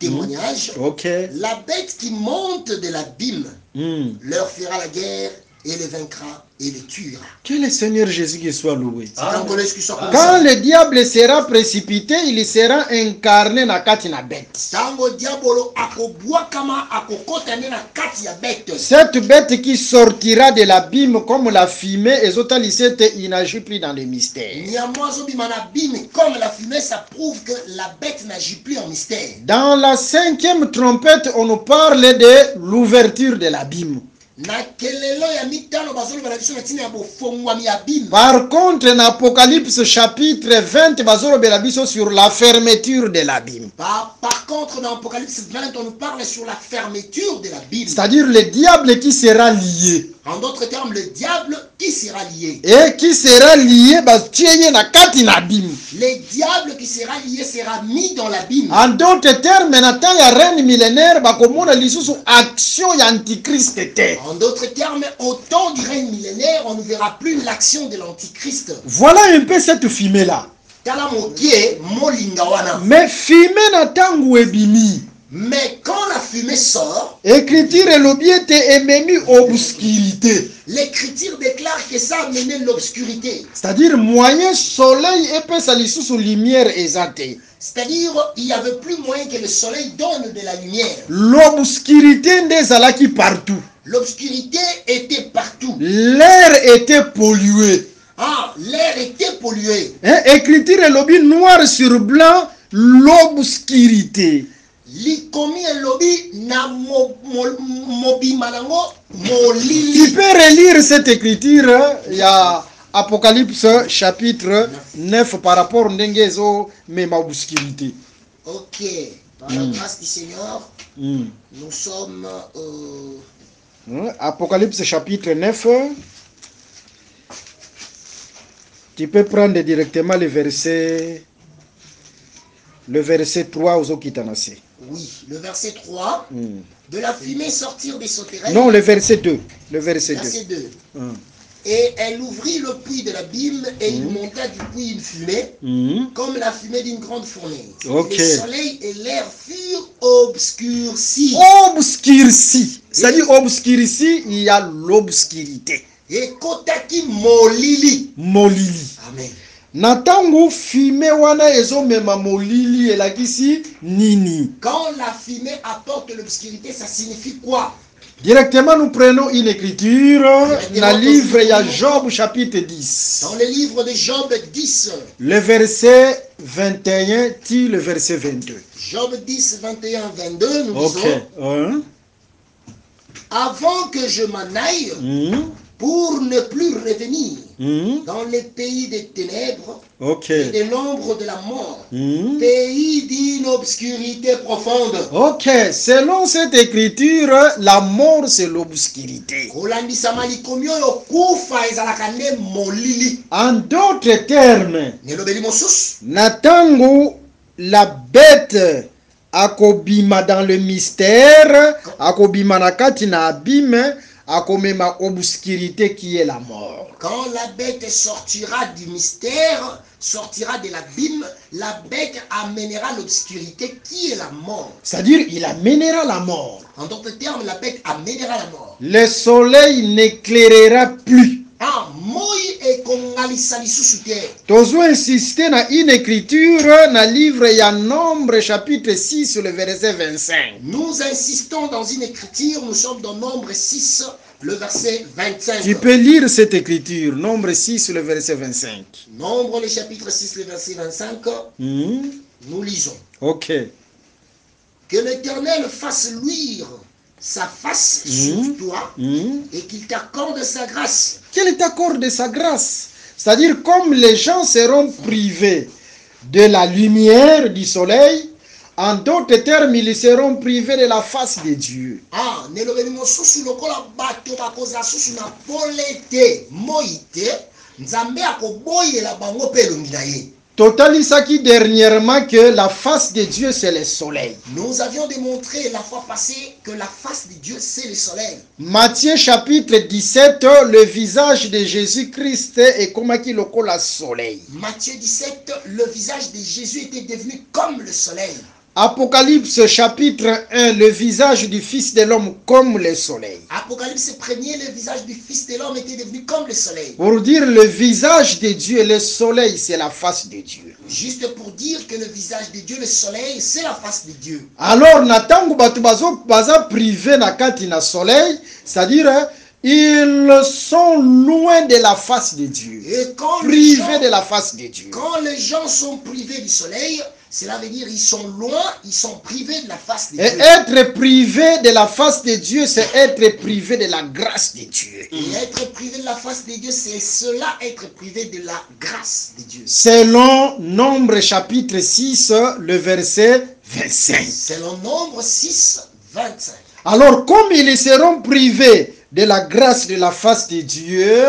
témoignage, Ok. la bête qui monte de l'abîme Mhm. leur fera la guerre et les vaincra et les tuera. Que le Seigneur Jésus qui soit loué. C'est un collège qui soit comme Quand ça. le diable sera précipité, il sera incarné na kati na bête. Tango diabolo akobwakama akokota nde na kati ya bête. Cette bête qui sortira de l'abîme comme la fumée, et autres lisette, il n'agit plus dans les mystères. Nyama azobima na abîme comme la fumée, ça prouve que la bête n'agit plus en mystère. Dans la cinquième trompette, on nous parle de l'ouverture de l'abîme. Na kelelo ya mitano bazoloba na biso na ntina ya bofongwami ya abîme. Par contre, en Apocalypse chapitre 20, bazolobela biso sur la fermeture de l'abîme. Par contre, dans Apocalypse 20, on nous parle sur la fermeture de l'abîme. C'est-à-dire le diable qui sera lié. En d'autres termes, le diable qui sera lié. Et qui sera lié, bastieye na kati na abîme. Le diable qui sera lié sera mis dans l'abîme. En d'autres termes, na temps ya reine millénaire, bakomona lisusu action ya antichrist te. En d'autres termes, au temps du règne millénaire, on ne verra plus l'action de l'antichrist. Voilà un peu cette fumée-là. Tala mokie molinga wana. Mais fumée na tangu ebimi. Mais quand la fumée sort, Écriture elobi ete ememi obscurité. l'écriture déclare que ça a mené l'obscurité. C'est-à-dire moyen soleil epesa lisusu lumière eza te. C'est-à-dire, il n'y avait plus moyen que le soleil donne de la lumière. L'obscurité nde ezalaki partout. L'obscurité était partout. L'air était pollué. Ah, l'air était pollué. Hein? Écriture elobi noir sur blanc, l'obscurité. Likomi elobi na mobima nango Tu molili. peux relire cette écriture, il y a Apocalypse chapitre 9 par rapport à Ndengezo, mais ma obscurité. Ok, par la grâce du Seigneur, Mm. nous sommes Apocalypse chapitre 9. Tu peux prendre directement le verset 3 aux Okitanase. oui, le verset 3. De la fumée sortir des sauterelles. Non, le verset 2. Le verset 2. Verset 2. Mm. Et elle ouvrit le puits de l'abîme et il monta du puits une fumée, Mm. comme la fumée d'une grande fournaise. Ok. Le soleil et l'air furent obscurcis. Obscurci. C'est-à-dire obscurci, il y a l'obscurité. Et kotaki molili. Molili. Amen. Natango fumée wana ezomema molili elakisi nini. Quand la fumée apporte l'obscurité, ça signifie quoi? Directement nous prenons une écriture dans le livre de Job chapitre 10. Dans le livre de Job 10. Le verset 21 till le verset 22. Job 10, 21, 22, nous disons. Avant que je m'en aille, pour ne plus revenir dans les pays des ténèbres et de l'ombre de la mort, pays d'une obscurité profonde. Ok, selon cette écriture, la mort c'est l'obscurité. En d'autres termes, Natango, la bête, akobima dans le mystère, akobima nakati na abime, akomema obscurité qui est la mort. Quand la bête sortira du mystère, sortira de l'abîme, la bête amènera l'obscurité qui est la mort. C'est-à-dire, il amènera la mort. En d'autres termes, la bête amènera la mort. Le soleil n'éclairera plus. Tozo insister na une écriture na livre ya Nombre chapitre 6 le verset 25. Nous insistons dans une écriture, nous sommes dans Nombre 6 le verset 25. Tu peux lire cette écriture, Nombre 6 le verset 25. Nombre le chapitre 6 le verset 25. Nous lisons. Ok. Que l'Éternel fasse luire sa face sur toi et qu'il t'accorde sa grâce. Qu'il t'accorde sa grâce. C'est-à-dire comme les gens seront privés de la lumière du soleil, en d'autres termes, ils seront privés de la face de Dieu. Totalisaki dernièrement que la face de Dieu c'est le soleil. Nous avions démontré la fois passée que la face de Dieu c'est le soleil. Matthieu chapitre 17, le visage de Jésus-Christ est comme le soleil. Matthieu 17, le visage de Jésus était devenu comme le soleil. Apocalypse chapitre 1, le visage du Fils de l'homme comme le soleil. Apocalypse 1er, le visage du Fils de l'homme était devenu comme le soleil. Pour dire le visage de Dieu, le soleil, c'est la face de Dieu. Juste pour dire que le visage de Dieu, le soleil, c'est la face de Dieu. Alors, natango batu baza privé na kati na soleil, c'est-à-dire ils sont loin de la face de Dieu. Et quand privés de la face de Dieu. Quand les gens sont privés du soleil, cela veut dire ils sont loin, ils sont privés de la face de Dieu. Et être privé de la face de Dieu, c'est être privé de la grâce de Dieu. Et être privé de la face de Dieu, c'est cela, être privé de la grâce de Dieu. Selon Nombre chapitre 6, le verset 25. Selon Nombre 6, 25. Alors, comme ils seront privés de la grâce de la face de Dieu,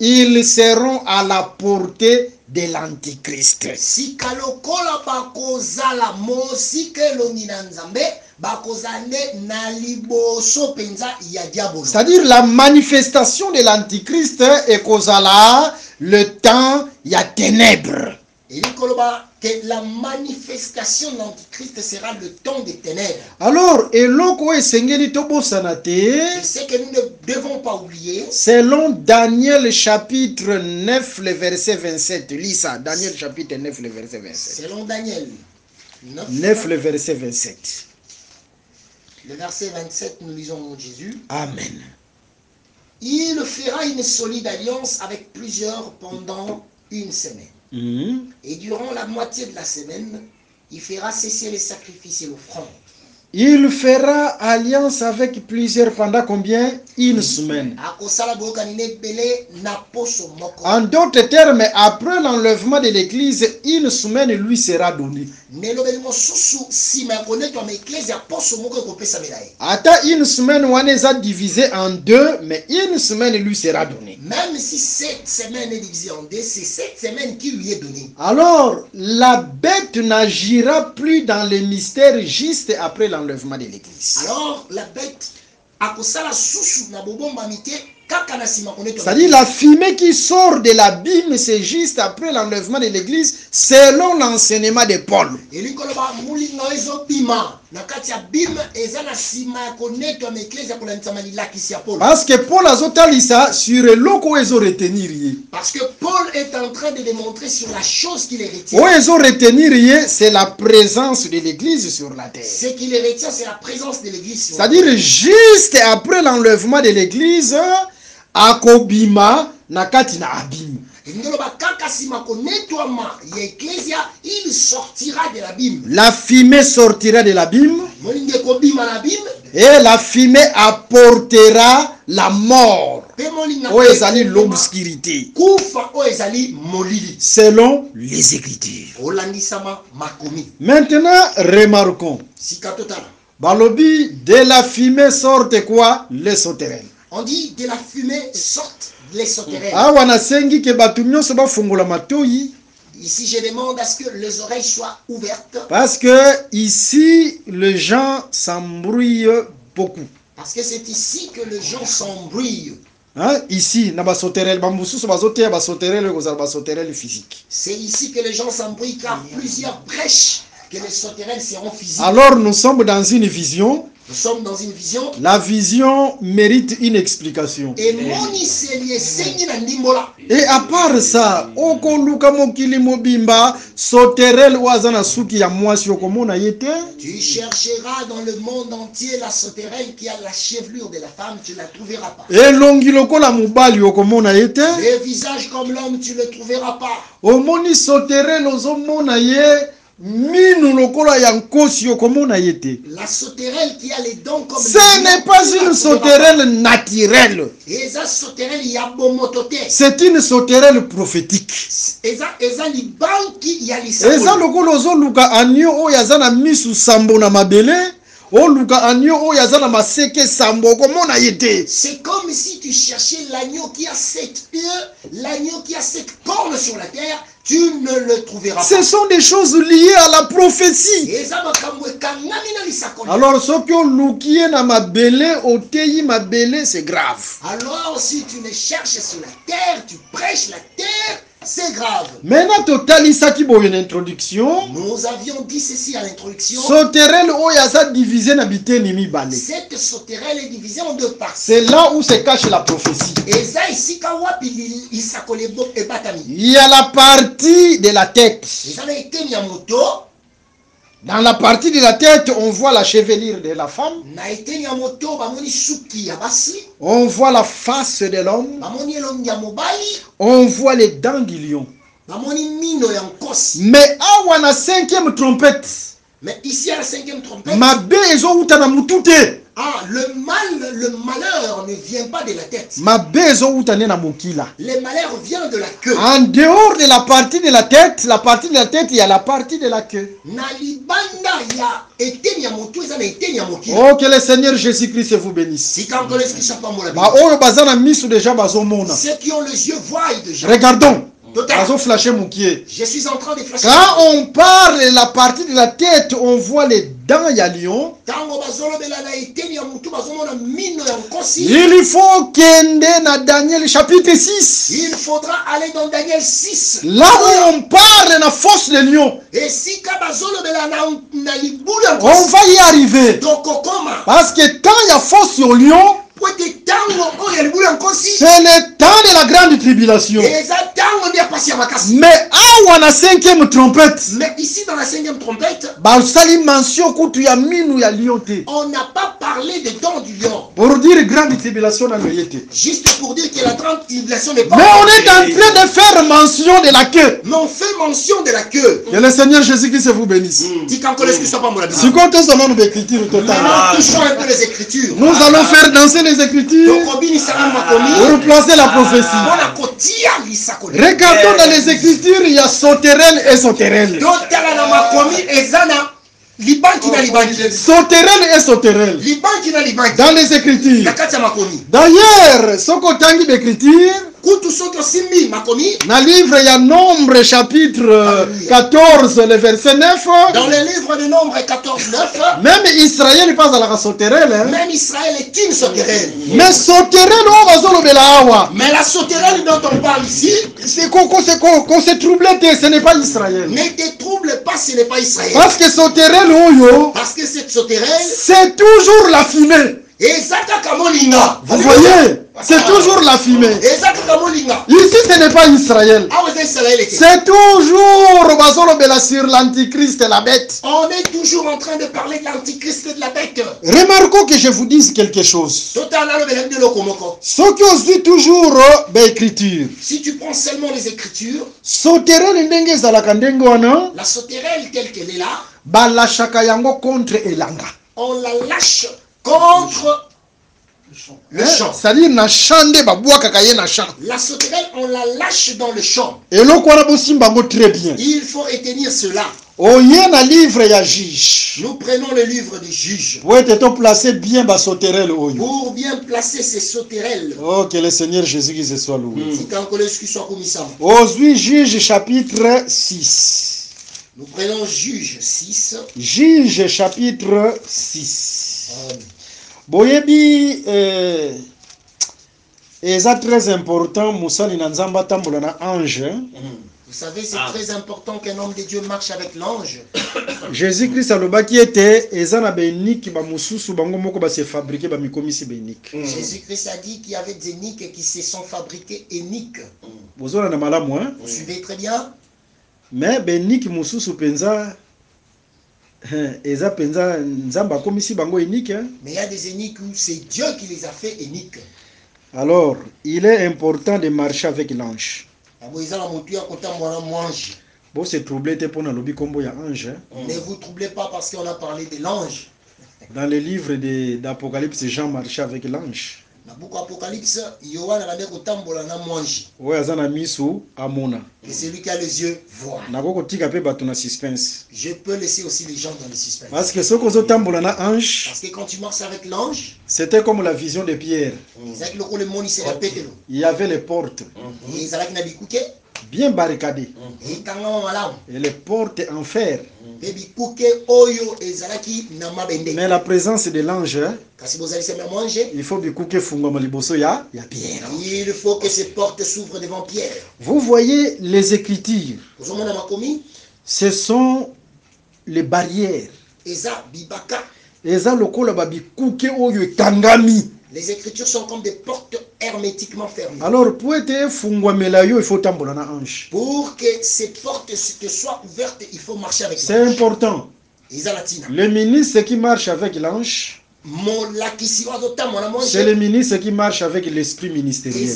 ils seront à la portée de l'Antichrist. Si kalokola bakozala mosi ke lonina nzambe bakozane na liboso penza ya diabolo. C'est-à-dire la manifestation de l'Antichrist est kozala le temps ya ténèbres. Et que la manifestation de l'Antichrist sera le temps des ténèbres. Alors, eloko esengeli tobosanate, ce que nous ne devons pas oublier, selon Daniel chapitre 9, le verset 27. Lis ça, Daniel chapitre 9, le verset 27. Selon Daniel 9, le verset 27. Le verset 27, nous lisons Jésus. Amen. Il fera une solide alliance avec plusieurs pendant une semaine. Et durant la moitié de la semaine, il fera cesser les sacrifices et l'offrande. Il fera alliance avec plusieurs pendant combien? Une semaine. En d'autres termes, après l'enlèvement de l'église, une semaine lui sera donnée. Ata une semaine, on est divisé en deux, mais une semaine lui sera donnée. Même si cette semaine est divisée en deux, c'est cette semaine qui lui est donnée. Alors, la bête n'agira plus dans les mystères juste après l'enlèvement de l'église. Alors, la bête, c'est-à-dire la fumée qui sort de l'abîme, c'est juste après l'enlèvement de l'église, selon l'enseignement de Paul. Parce que Paul a zotalisa sur l'oko ezo retenir. Parce que Paul est en train de démontrer sur la chose qu'il retient. O ezo retenir, c'est la présence de l'église sur la terre. Ce qu'il retient, c'est la présence de l'église sur la C'est-à-dire terre. juste après l'enlèvement de l'église, akobima nakati na abim. Il sortira de l'abîme. La fumée sortira de l'abîme et la fumée apportera la mort. O ezali l'obscurité. Selon les Écritures. Maintenant, remarquons. Balobi, de la fumée sortent quoi? Les sauterelles. On dit de la fumée sortent les sauterelles. Ici, je demande à ce que les oreilles soient ouvertes. Parce que ici, les gens s'embrouillent beaucoup. Parce que c'est ici que les gens s'embrouillent. Hein? Ici, c'est ici que les gens s'embrouillent car plusieurs prêchent que les sauterelles seront physiques. Alors nous sommes dans une vision. Nous sommes dans une vision. La vision mérite une explication. Et à part ça, tu chercheras dans le monde entier la sauterelle qui a la chevelure de la femme, tu ne la trouveras pas. Le visage comme l'homme, tu ne le trouveras pas. La sauterelle qui a les dents comme ce n'est pas une sauterelle naturelle. C'est une sauterelle prophétique. C'est comme si tu cherchais l'agneau qui a 7 yeux, l'agneau qui a 7 cornes sur la terre, tu ne le trouveras pas. Ce sont des choses liées à la prophétie. Alors, ce que l'oukié na mabele, oteyi mabele, c'est grave. Alors, si tu le cherches sur la terre, tu prêches la terre, c'est grave. Maintenant, total isaki bo une introduction. Nous avions dit ceci à l'introduction. Sauterelle oyaza divisé na biteni mibale. Cette sauterelle est divisée en deux parties. C'est là où se cache la prophétie. Il y a la partie de la tête. Dans la partie de la tête, on voit la chevelure de la femme. On voit la face de l'homme. On voit les dents du lion. Mais à la cinquième trompette, mais ici à la cinquième trompette, ah, le malheur ne vient pas de la tête. Le malheur vient de la queue. En dehors de la partie de la tête, il y a la partie de la queue. Oh, que le Seigneur Jésus-Christ vous bénisse. Ceux qui ont les yeux voient déjà. Regardons. Je suis en train de flasher. Quand on parle de la partie de la tête, on voit les dents à lion. Il faut qu'ende dans Daniel chapitre 6. Il faudra aller dans Daniel 6. Là où on parle de la force de lion. Et si on va y arriver. Parce que quand il y a force au lion, c'est le temps de la grande tribulation. Mais on a cinquième trompette. Mais ici dans la cinquième trompette, on n'a pas parlé des dents du lion. Pour dire grande tribulation, juste pour dire que la grande tribulation n'est pas. Mais on est en train de faire mention de la queue. Mais on fait mention de la queue. Que le Seigneur Jésus-Christ vous bénisse. Si quand on touchons un peu les Écritures. Nous allons faire danser les Écritures pour replacer la prophétie. Regardons dans les Écritures, il y a sauterelle et sauterelle. Sauterelle et sauterelle. Dans les Écritures. D'ailleurs, ce qu'on t'a dit d'Écriture, dans le livre, il y a Nombre chapitre 14, le verset 9. Dans le livre de Nombre 14, 9. Même Israël passe à la sauterelle. Hein? Même Israël est une sauterelle. Mais sauterelle, mais la sauterelle dont on parle ici, c'est qu'on s'est troublé, ce n'est pas Israël. Mais des troubles trouble pas, ce n'est pas Israël. Parce que sauterelle oyo, Parce que cette sauterelle, c'est toujours la fumée. Ezaka Kamolinga. Vous voyez, c'est toujours la fumée. Ezaka Kamolinga. Ici, ce n'est pas Israël. Ah, vous êtes Israël était. C'est toujours Bazolobela sur l'antichrist et la bête. On est toujours en train de parler de l'antichrist et de la bête. Remarquons que je vous dise quelque chose. Total, le Belém de Lokomoko. Ce qui aussi toujours l'écriture. Si tu prends seulement les écritures, Sauterelle ndenge ezalaka ndenge wana, la sauterelle telle qu'elle est là, balashaka yango contre elanga. on la lâche contre le champ. C'est-à-dire na chande babwaka ye na champ. La sauterelle, on la lâche dans le champ. Eloko wana bosimba ngo très bien. Il faut retenir cela. Oye na livre ya juge. Nous prenons le livre des juges Pour être placé bien ba sauterelle oyo. pour bien placer ces sauterelles. Oh, que le Seigneur Jésus-Christ soit loué. Si tu en connais ce qui soit commis ça. Aujourd'hui, Juge chapitre 6. Nous prenons juge 6. Juge chapitre 6. Boyebi, c'est très important, Moussali Nanzamba Tambola na ange. Vous savez, c'est très important qu'un homme de Dieu marche avec l'ange. Jésus-Christ alobaki ete eza na beniki ba mususu bango moko ba se fabriquer ba mikomisi beniki. Jésus-Christ a dit qu'il y avait des niques qui se sont fabriqués uniques. Bozona na malamu hein? Vous suivez très bien? Mais beniki mususu penza eza penza nzamba komisi bango unique hein? Mais il y a des uniques où c'est Dieu qui les a fait uniques. Alors, il est important de marcher avec l'ange. Bon, c'est troublé pour le lobby combo ya ange. Ne vous troublez pas parce qu'on a parlé de l'ange. Dans le livre d'Apocalypse, Jean marchait avec l'ange. Apocalypse, Yohan a Ouais, azana misu amona. et celui qui a les yeux voit. Nakoko tika pe bato na suspense. Je peux laisser aussi les gens dans le suspense. Parce que ce qu'on tambola na ange, Parce que quand tu marches avec l'ange, c'était comme la vision de Pierre. Il y avait les portes bien barricadées et les portes en fer. Mais la présence de l'ange, il faut que fungwa liboso ya Pierre. Il faut que ces portes s'ouvrent devant Pierre. Vous voyez les écritures. Ce sont les barrières. Les écritures sont comme des portes hermétiquement fermées. Alors, pour être fungwamelayo, il faut tambola na ange. Pour que ces portes soient ouvertes, il faut marcher avec l'ange. C'est important. Le ministre qui marche avec l'ange, c'est le ministre qui marche avec l'esprit ministériel.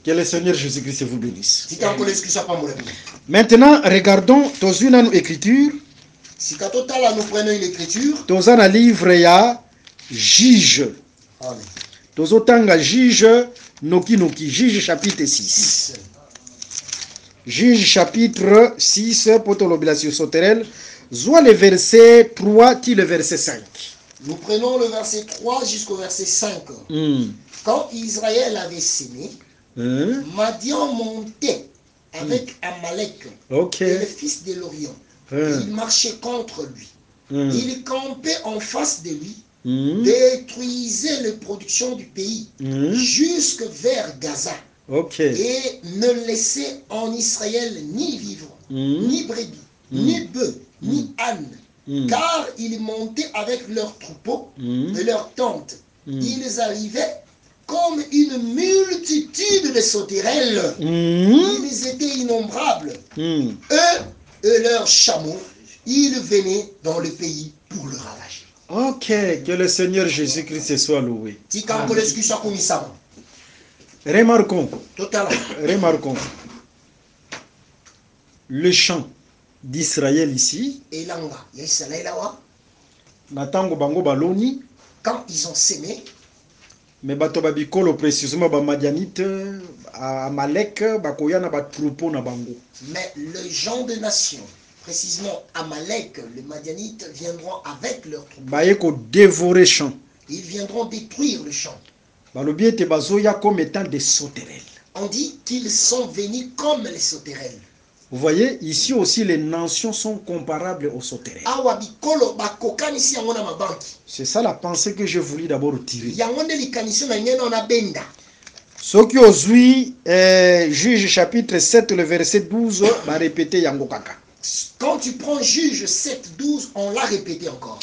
Que le Seigneur Jésus-Christ vous bénisse. Maintenant, regardons dans l'écriture. Si nous prenons une écriture, dans un livre, il y a Juge. Dans autant Juge, Noki, Juge chapitre 6. Juge chapitre 6, pour l'obligation sauterelle. Soit le verset 3, puis le verset 5. Nous prenons le verset 3 jusqu'au verset 5. Quand Israël avait sémé, Madian montait avec Amalek, le fils de l'Orient. Il marchait contre lui. Il campait en face de lui, détruisait les productions du pays jusque vers Gaza. Et ne laissait en Israël ni vivre, ni brebis, ni bœufs, ni ânes, car ils montaient avec leurs troupeaux et leurs tentes. Ils arrivaient comme une multitude de sauterelles. Ils étaient innombrables. Eux et leurs chameaux, ils venaient dans le pays pour le ravager. Ok, que le Seigneur Jésus-Christ soit loué. Remarquons. Remarquons. Le chant d'Israël ici. Natango bango baloni. Quand ils ont sémé. Mais bato babikolo précisément ba Madianite, Amalek, bakoyana ba troupeau na bango. Mais les gens de nation, précisément Amalek, les Madianites viendront avec leurs troupeaux. Bayeko dévorer champ. Ils viendront détruire le champ. Balobi te bazoya comme étant des sauterelles. On dit qu'ils sont venus comme les sauterelles. Vous voyez, ici aussi les nations sont comparables aux sauterelles. C'est ça la pensée que je voulais d'abord tirer. Ce qui ozui, Juge chapitre 7, le verset 12, va répéter yango kaka. Quand tu prends Juge 7, 12, on l'a répété encore.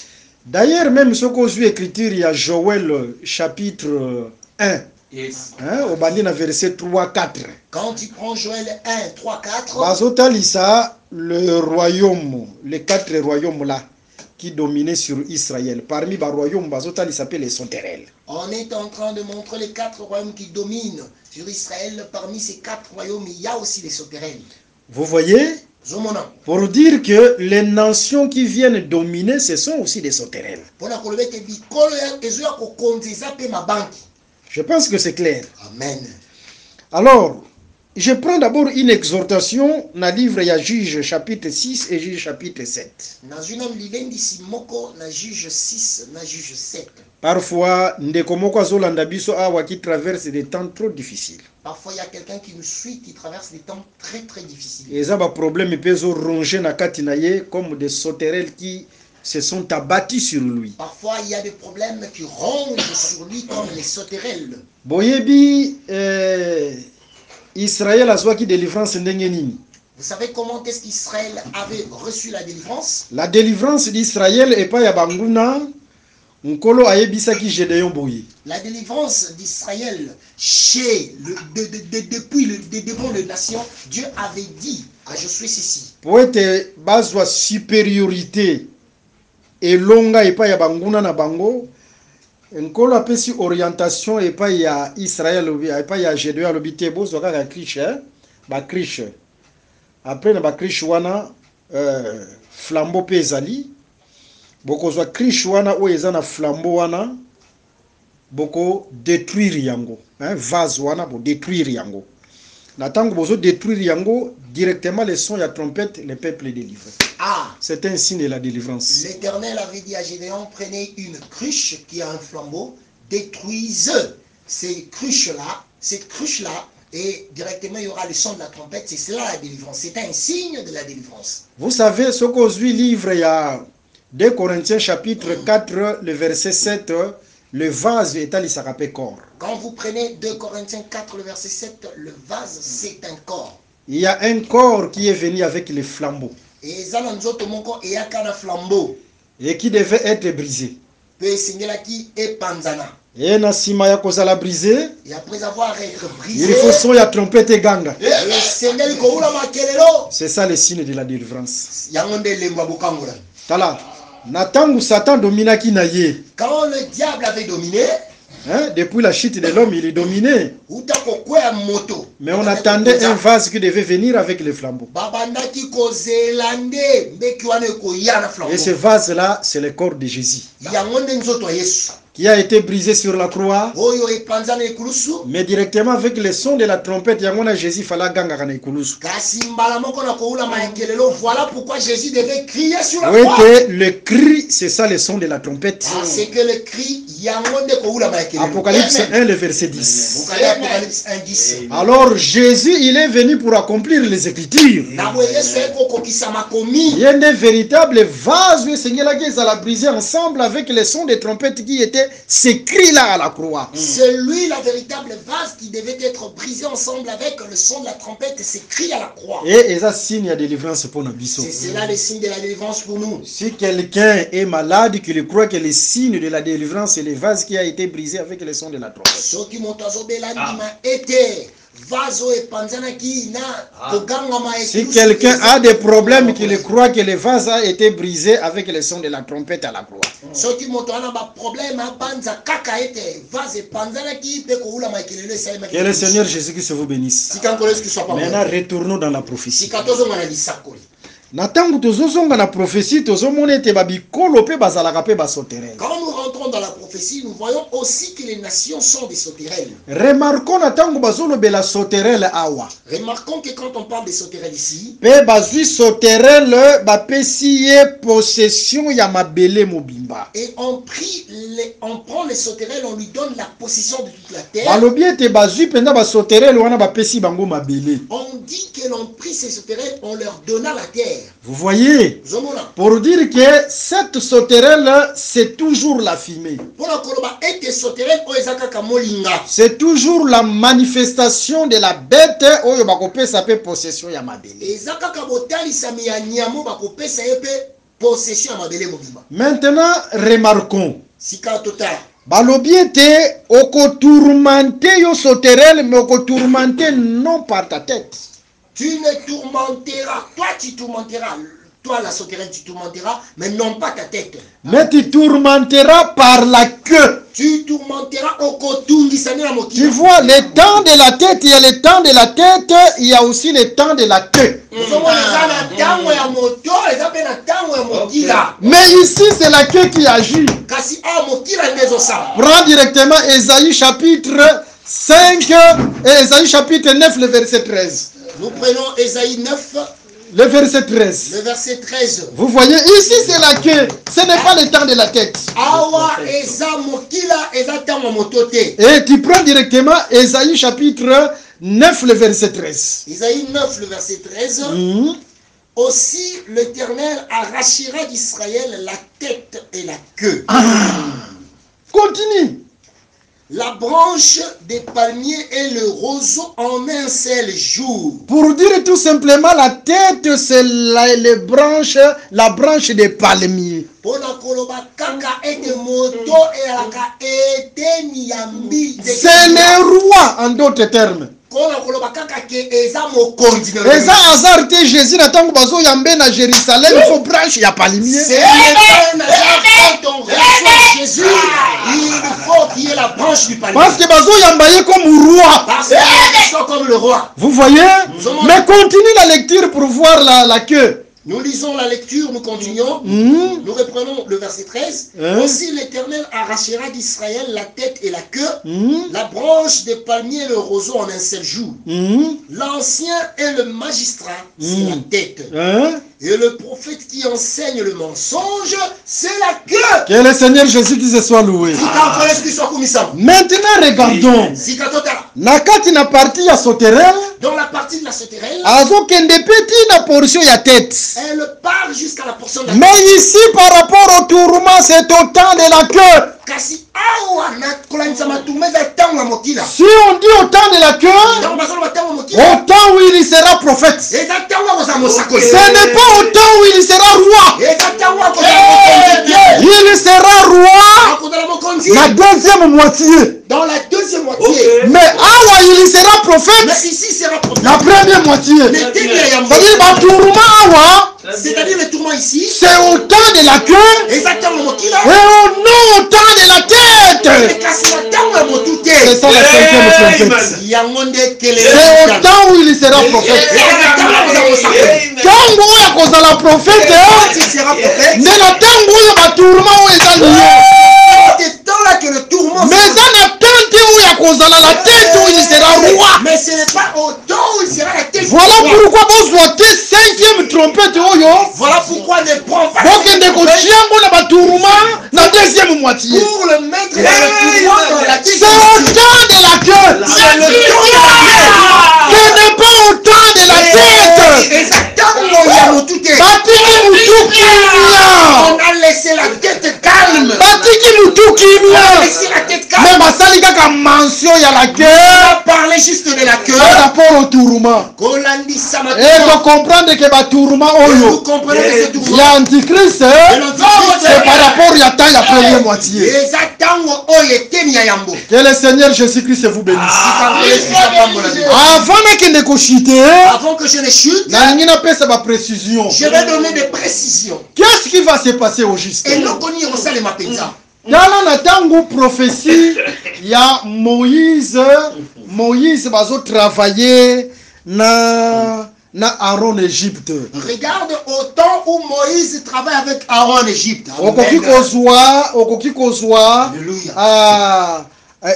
D'ailleurs, même ce qui ozui écriture, il y a Joël chapitre 1. Yes. Au bandi na verset 3, 4. Quand tu prends Joël 1, 3, 4, Bazotalisa, le royaume, les 4 royaumes là, qui dominaient sur Israël. Parmi les royaumes, Bazotali s'appelle les sauterelles. on est en train de montrer les 4 royaumes qui dominent sur Israël. Parmi ces 4 royaumes, il y a aussi les sauterelles. Vous voyez? Zomona. Pour dire que les nations qui viennent dominer, ce sont aussi des sauterelles. Je pense que c'est clair. Amen. Alors, je prends d'abord une exhortation dans le livre, il y a Juge chapitre 6 et Juge chapitre 7. Parfois, qui traverse des temps trop difficiles. Parfois, il y a quelqu'un qui nous suit, qui traverse des temps très très difficiles. Et ça, problème, il peut ronger na katinaye comme des sauterelles qui se sont abattus sur lui. Parfois, il y a des problèmes qui rongent sur lui comme les sauterelles. Boyebi, Israël a qui délivrance ndengeni. Vous savez comment est-ce qu'Israël avait reçu la délivrance? La délivrance d'Israël est pas yabanguna. Nkolo ayebisa ki Gédéon boye. La délivrance d'Israël devant les nations, Dieu avait dit à Josué ceci. Pour être base supériorité et longa et pas yabanguna na bango. Nkolo apesi orientation et pas ya Israël et pas ya Gédéon lobité bozo kaka kriche ba kriche. Après na ba kriche wana flambeau pezali. Boko zwa kriche wana o eza na flambeau wana boko détruire yango, vase wana bo détruire yango. Na tango bozo détruire yango directement les sons ya trompette, le peuple est délivré. Ah, c'est un signe de la délivrance. L'Éternel avait dit à Gédéon, prenez une cruche qui a un flambeau, détruisez cette cruche-là, et directement il y aura le son de la trompette. C'est cela la délivrance. C'est un signe de la délivrance. Vous savez ce qu'aujourd'hui livre il y a 2 Corinthiens chapitre 4, le verset 7, le vase est à l'isarapé corps. Quand vous prenez 2 Corinthiens 4, le verset 7, le vase c'est un corps. Il y a un corps qui est venu avec les flambeaux. Et qui devait être brisé. Et nasima ya kozala brisé. Et après avoir été brisé, il faut son ya trompette et ganga. C'est ça le signe de la délivrance. Tala. Natangu Satan dominaki na ye. Quand le diable avait dominé, depuis la chute de l'homme, il est dominé. Mais on attendait un vase qui devait venir avec les flambeaux. Et ce vase-là, c'est le corps de Jésus, qui a été brisé sur la croix. Mais directement avec le son de la trompette, Jésus fallait ganga kana ikulusu. Voilà pourquoi Jésus devait crier sur la croix. Le cri, c'est ça le son de la trompette. C'est que le cri, Apocalypse 1, le verset 10. Apocalypse 1, 10. Alors Jésus, il est venu pour accomplir les Écritures. Il y a des véritables vases, le Seigneur a brisé ensemble avec les sons des trompettes qui étaient ces cris-là à la croix. C'est lui la véritable vase qui devait être brisé ensemble avec le son de la trompette et ces cris à la croix. Et ça signe de délivrance pour nous. C'est là le signe de la délivrance pour nous. Si quelqu'un est malade, qu'il croit que le signe de la délivrance c'est le vase qui a été brisé avec le son de la trompette. Si quelqu'un a des problèmes, qu'il croit que le vase a été brisé avec le son de la trompette à la croix. Que le Seigneur Jésus-Christ vous bénisse. Maintenant, retournons dans la prophétie. Natangu tozozonga na prophétie tozomona ete babikolo pe bazalaka pe basoterelle. Quand nous rentrons dans la prophétie, nous voyons aussi que les nations sont des sauterelles. Remarquons natangu bazolobela sauterelle awa. Remarquons que quand on parle des sauterelles ici, pe bazui sauterelle bapesi ye possession ya mabele mobimba. Et on prend les sauterelles, on lui donne la possession de toute la terre. Balobi ete bazui penda ba sauterelle wana bapesi bango mabele. On dit que l'on prit ces sauterelles, on leur donna la terre. Vous voyez? Pour dire que cette sauterelle, c'est toujours la fumée. C'est toujours la manifestation de la bête. Possession ya mabele. Maintenant, remarquons. Balobi était oko tourmenter yo sauterelle, mais oko tourmenter non par ta tête. Tu ne tourmenteras, toi tu tourmenteras, toi la sauterelle tu tourmenteras, mais non pas ta tête. Mais tu tourmenteras par la queue. Tu tourmenteras au coton. Tu vois, le temps de la tête, il y a le temps de la tête, il y a aussi le temps de la queue. Mais ici, c'est la queue qui agit. Prends directement Ésaïe chapitre 5 et Ésaïe chapitre 9, le verset 13. Nous prenons Ésaïe 9. Le verset 13. Le verset 13. Vous voyez, ici c'est la queue. Ce n'est pas le temps de la tête. Et tu prends directement Ésaïe chapitre 9, le verset 13. Ésaïe 9, le verset 13. Aussi l'Éternel arrachera d'Israël la tête et la queue. Continue. La branche des palmiers et le roseau en un seul jour. Pour dire tout simplement, la tête, c'est la branche des palmiers. C'est le roi, en d'autres termes. Eza hasard te Jésus na tango bazo yambe na Jérusalem, il faut branche ya palmier. C'est ton Jésus, il faut qu'il y ait la branche du palmier. Parce que bazo yambaye comme roi. Parce qu'ils sont comme le roi. Vous voyez? Mais continue la lecture pour voir la queue. Nous lisons la lecture, nous continuons. Nous reprenons le verset 13. Aussi l'Éternel arrachera d'Israël la tête et la queue, la branche des palmiers et le roseau en un seul jour. L'ancien et le magistrat, c'est la tête. Et le prophète qui enseigne le mensonge, c'est la queue. Que le Seigneur Jésus-Christ soit loué. Maintenant, regardons. Nakati na partie ya sauterelle. Dans la partie de la sauterelle, na portion ya tête. Elle part jusqu'à la portion de la tête. Mais ici, par rapport au tourment, c'est au temps de la queue. Si on dit au temps de la queue, au temps où il sera prophète. Ce n'est pas au temps où il sera roi. Il sera roi la deuxième moitié. Dans la deuxième moitié. Mais awa il sera prophète. Mais ici sera prophète. La première moitié. C'est-à-dire le tourment ici. C'est au temps de la queue. Exactement. Et non au temps de la tête. C'est ça la cinquième trompette. C'est au temps où il sera prophète. Quand il y a la prophète, mais le temps où il y a tourment où il est là que le tourment. Mais ça n'a pas où il y a la tête où il sera roi. Mais ce n'est pas au temps où il sera la tête. Voilà pourquoi vous souhaitez cinquième trompette. Voilà pourquoi ne prends pas. La deuxième moitié. Pour le mettre dans le pouvoir dans la tête. C'est au temps de la queue. C'est le temps de la queue. Ce n'est pas au temps de la tête. Exactement. On a laissé la tête calme. Mais basali kaka mention ya la queue. On a parlé juste de la queue. Par rapport au tourment. Et de comprendre que ba tourment oyo. Il y a antichrist. C'est par rapport à temps la première moitié. Que le Seigneur Jésus-Christ vous bénisse. Avant que je ne chute, précision. Je vais donner des précisions. Qu'est-ce qui va se passer au juste? Et nous connaissons les mapenza. Dans la tango prophétie, il y a Moïse va travailler na Aaron Égypte. Regarde au temps où Moïse travaille avec Aaron Égypte. Okoki kozwa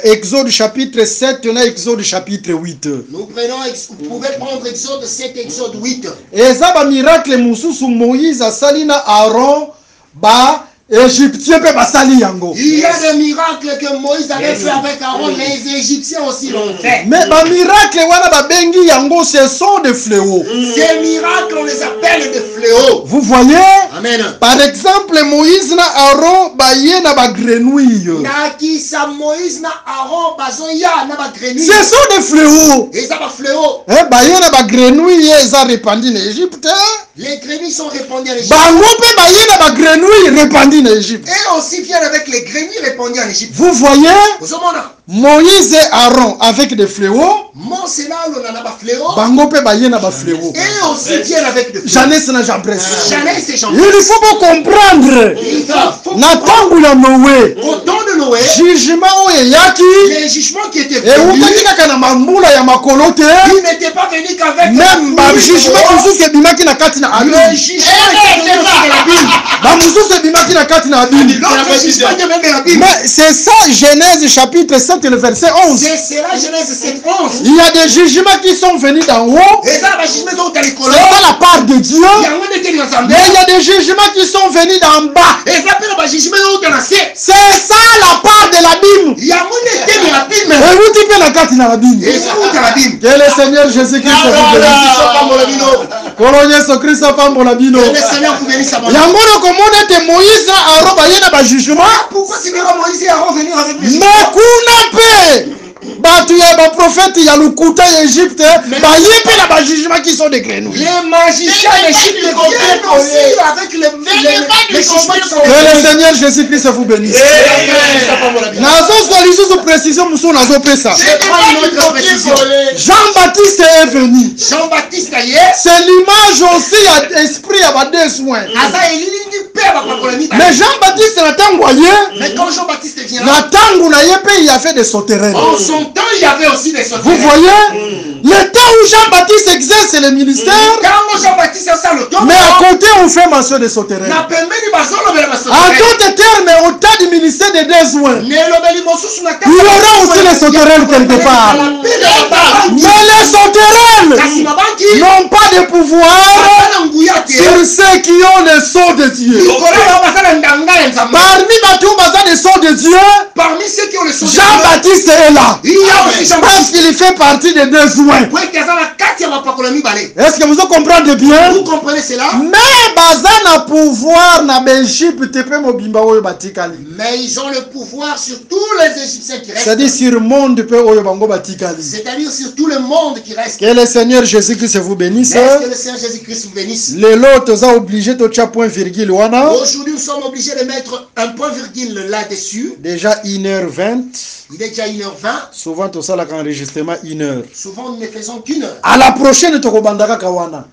Exode chapitre 7, Exode chapitre 8. Nous prenons, vous pouvez prendre Exode 7, Exode 8. Et ça va miracle mususu Moïse asalina Aaron ba Égyptien pe basali yango. Il y a des miracles que Moïse avait fait avec Aaron, les Égyptiens aussi l'ont fait. Mais ba miracle wana ba bengi yango, ce sont des fléaux. Ces miracles, on les appelle des fléaux. Vous voyez? Amen. Par exemple, Moïse na Aaron baye na ba grenouille. Nakisa Moïse na Aaron bazoya na ba grenouille. Ce sont des fléaux. Et ça va fléau. Baye na ba grenouille eza répandue en Égypte. Les grenouilles sont répandues en Égypte. Bango pe baye na ba grenouille répandue en Égypte. Et aussi viennent avec les grenouilles répandues en Égypte. Vous voyez? Ozomona. Moïse et Aaron avec des fléaux. Mose là, on a ba fléau. Bango pe baye na ba fléaux. Et aussi viennent avec des fléaux. Jeannès na Jambres. Jeannès et Jean. Il faut pas comprendre. Na tangu ya Noé. Au temps de Noé, Jugement oyo yaki. les jugements qui étaient Et venus, ukaki kaka na mambula ya makolo te. ils n'étaient pas venus qu'avec Même ba jugement mosusu ebimaki na kati na le abîme. jugement était venu aussi de la Bible. Ba mosusu ebimaki na kati na abîme. L'autre jugement était même de la Bible. Mais c'est ça Genèse chapitre 7 le verset 11. C'est là Genèse 7, 11. Il y a des jugements qui sont venus d'en haut. Et ça, le jugement dont tu C'est pas la part de Dieu. il y a un était ensemble. Mais il y a des jugements qui sont venus d'en bas. Et ça, le jugement dont tu as C'est ça la part de l'abîme. il y a un était de la Bible. Et vous typez la carte dans l'abîme. Et ça, où tu as la Bible. Que le Seigneur Jésus-Christ vous bénisse. Kolo Yesu Christ apambola bino. Que le Seigneur vous bénisse à mon Yango na komona te Moïse na Aaron baye na ba jugement. Pourquoi c'est que Moïse et Aaron venir avec les jugements? Mais kuna pe batu ya ba prophète ya lukuta ya Égypte baye pe na ba jugement qui sont des grenouilles. Les magiciens d'Égypte viennent aussi avec les jugements qui sont Que le Seigneur Jésus-Christ vous bénisse. Nazo so lisusu précision muso nazo pesa. Je prends une autre précision. Jean-Baptiste est venu. Jean-Baptiste aye. C'est l'image aussi à esprit à ba deux soins. Aza elingi pe bapakola mibale. Mais Jean-Baptiste na tango aye. Mais quand Jean-Baptiste vient, Na tango na ye pe il a fait des sauterelles. en son temps, il y avait aussi des Vous sauterelles. voyez? Le temps où Jean-Baptiste exerce le ministère, Quand Jean-Baptiste a ça le temps, mais à côté on fait mention des sauterelles. na pembeni bazolobela En basauterelles. d'autres termes, au temps du ministère des deux soins, Nelobeli mosusu na il y aura aussi les sauterelles quelque part. Mais les sauterelles kasi mabanki n'ont pas de pouvoir basala nguya te sur ceux qui ont le sceau de Dieu. kola basala ndanga ya nzambe. Parmi Batou Baza le sceau de Dieu, Parmi ceux qui ont le son de Jean-Baptiste est là. il y a aussi Parce Jean-Baptiste. qu'il fait partie des deux soins. Kweki aza na kati ya bapakola mibale. Est-ce que vous comprenez bien? Vous comprenez cela? Mais Baza na pouvoir na Égypte pe mobimba oyo batikali. Mais ils ont le pouvoir sur tous les Égyptiens qui restent. C'est-à-dire sur monde pe oyo bango batikali. C'est-à-dire sur tout le monde qui reste. Que le Seigneur Jésus-Christ vous bénisse. Est-ce que le Seigneur Jésus-Christ vous bénisse? Les lots ont obligé de faire point virgule wana. Aujourd'hui, nous sommes obligés de mettre un point virgule là-dessus. Déjà 1h20. Il est déjà 1h20. Souvent tout ça là enregistrement 1h. Souvent, nous ne faisons qu'une heure. À la prochaine tokobandaka kawana.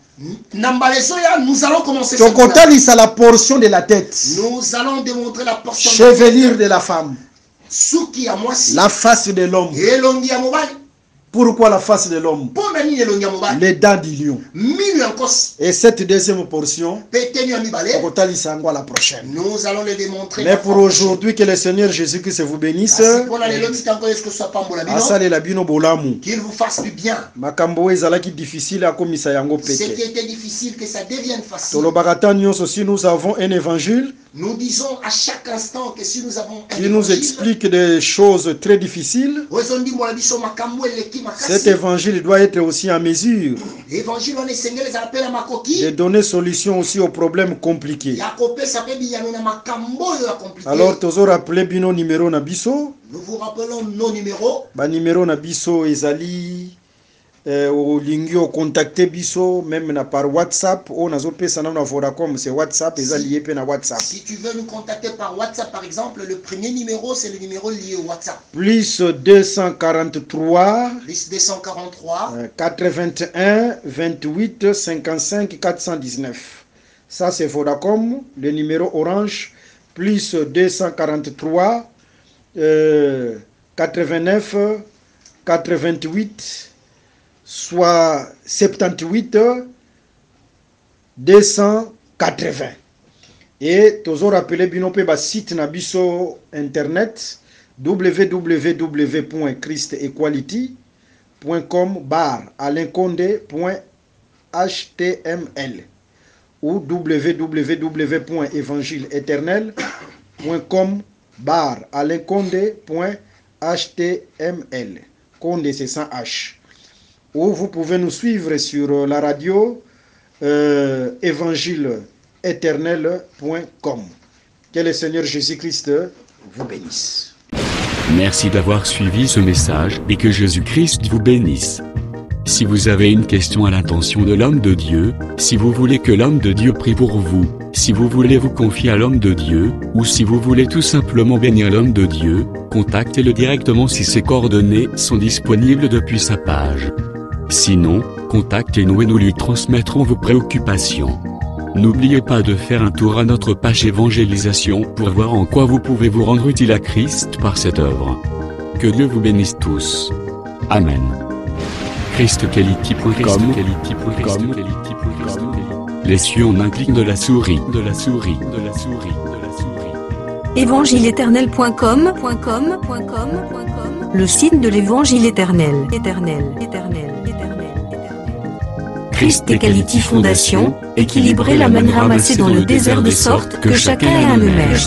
Nambalesoya, nous allons commencer cette heure. Tokotali c'est la portion de la tête. Nous allons démontrer la portion Chevelure de la femme. Suki à moi si. La face de l'homme. Elongi ya mobali. Pourquoi la face de l'homme? Pona nini elongi ya mobali? Les dents du lion. Milu ya nkosi. Et cette deuxième portion, Peteni ya mibale. tokotali sango à la prochaine. Nous allons le démontrer. Mais pour aujourd'hui, que le Seigneur Jésus-Christ vous bénisse. Pona lelo titango est-ce que soit pambola bino? Asalela bino bolamu. Qu'il vous fasse du bien. Makambo ezalaki difficile akomisa yango Ce qui pete. était difficile, que ça devienne facile. Tolobaka ta nyonso si nous avons un évangile Nous disons à chaque instant que si nous avons un qui nous évangile, explique des choses très difficiles, ozondi mbola biso makambo eleki cet makasi. évangile doit être aussi en mesure Évangile wana esengeli ezala mpe na de makoki donner solution aussi aux problèmes compliqués. ya kopesa mpe biyano na makambo oyo ya compliqué. Alors tozo rappeler bino numéro na biso, Nous vous rappelons nos numéros. ba numéro na biso ezali olingi contacter biso même na par WhatsApp o nazo pesa na Vodacom, c'est WhatsApp ezali lié pe na WhatsApp. Si tu veux nous contacter par WhatsApp par exemple, le premier numéro c'est le numéro lié au WhatsApp. Plus 243 Plus 243 81 28 55 419. Ça c'est Vodacom, le numéro orange, plus 243 89 88 soit 78 280. Et toujours rappeler bino pe ba site na biso internet www.christequality.com /alinconde.html ou www.évangile-éternel www.alenconde.html. Conde, c'est sans H. Ou vous pouvez nous suivre sur la radio évangile-éternel.com. Que le Seigneur Jésus-Christ vous bénisse. Merci d'avoir suivi ce message et que Jésus-Christ vous bénisse. Si vous avez une question à l'intention de l'homme de Dieu, si vous voulez que l'homme de Dieu prie pour vous, si vous voulez vous confier à l'homme de Dieu, ou si vous voulez tout simplement bénir l'homme de Dieu, contactez-le directement si ses coordonnées sont disponibles depuis sa page. Sinon, contactez-nous et nous lui transmettrons vos préoccupations. N'oubliez pas de faire un tour à notre page évangélisation pour voir en quoi vous pouvez vous rendre utile à Christ par cette œuvre. Que Dieu vous bénisse tous. Amen. ChristQuality.com. Les cieux en un clic de la souris. Évangile-éternel.com, le site de l'évangile éternel. Christ-Equality Fondation, équilibrer la manne ramassée dans le désert de sorte que chacun ait un numère.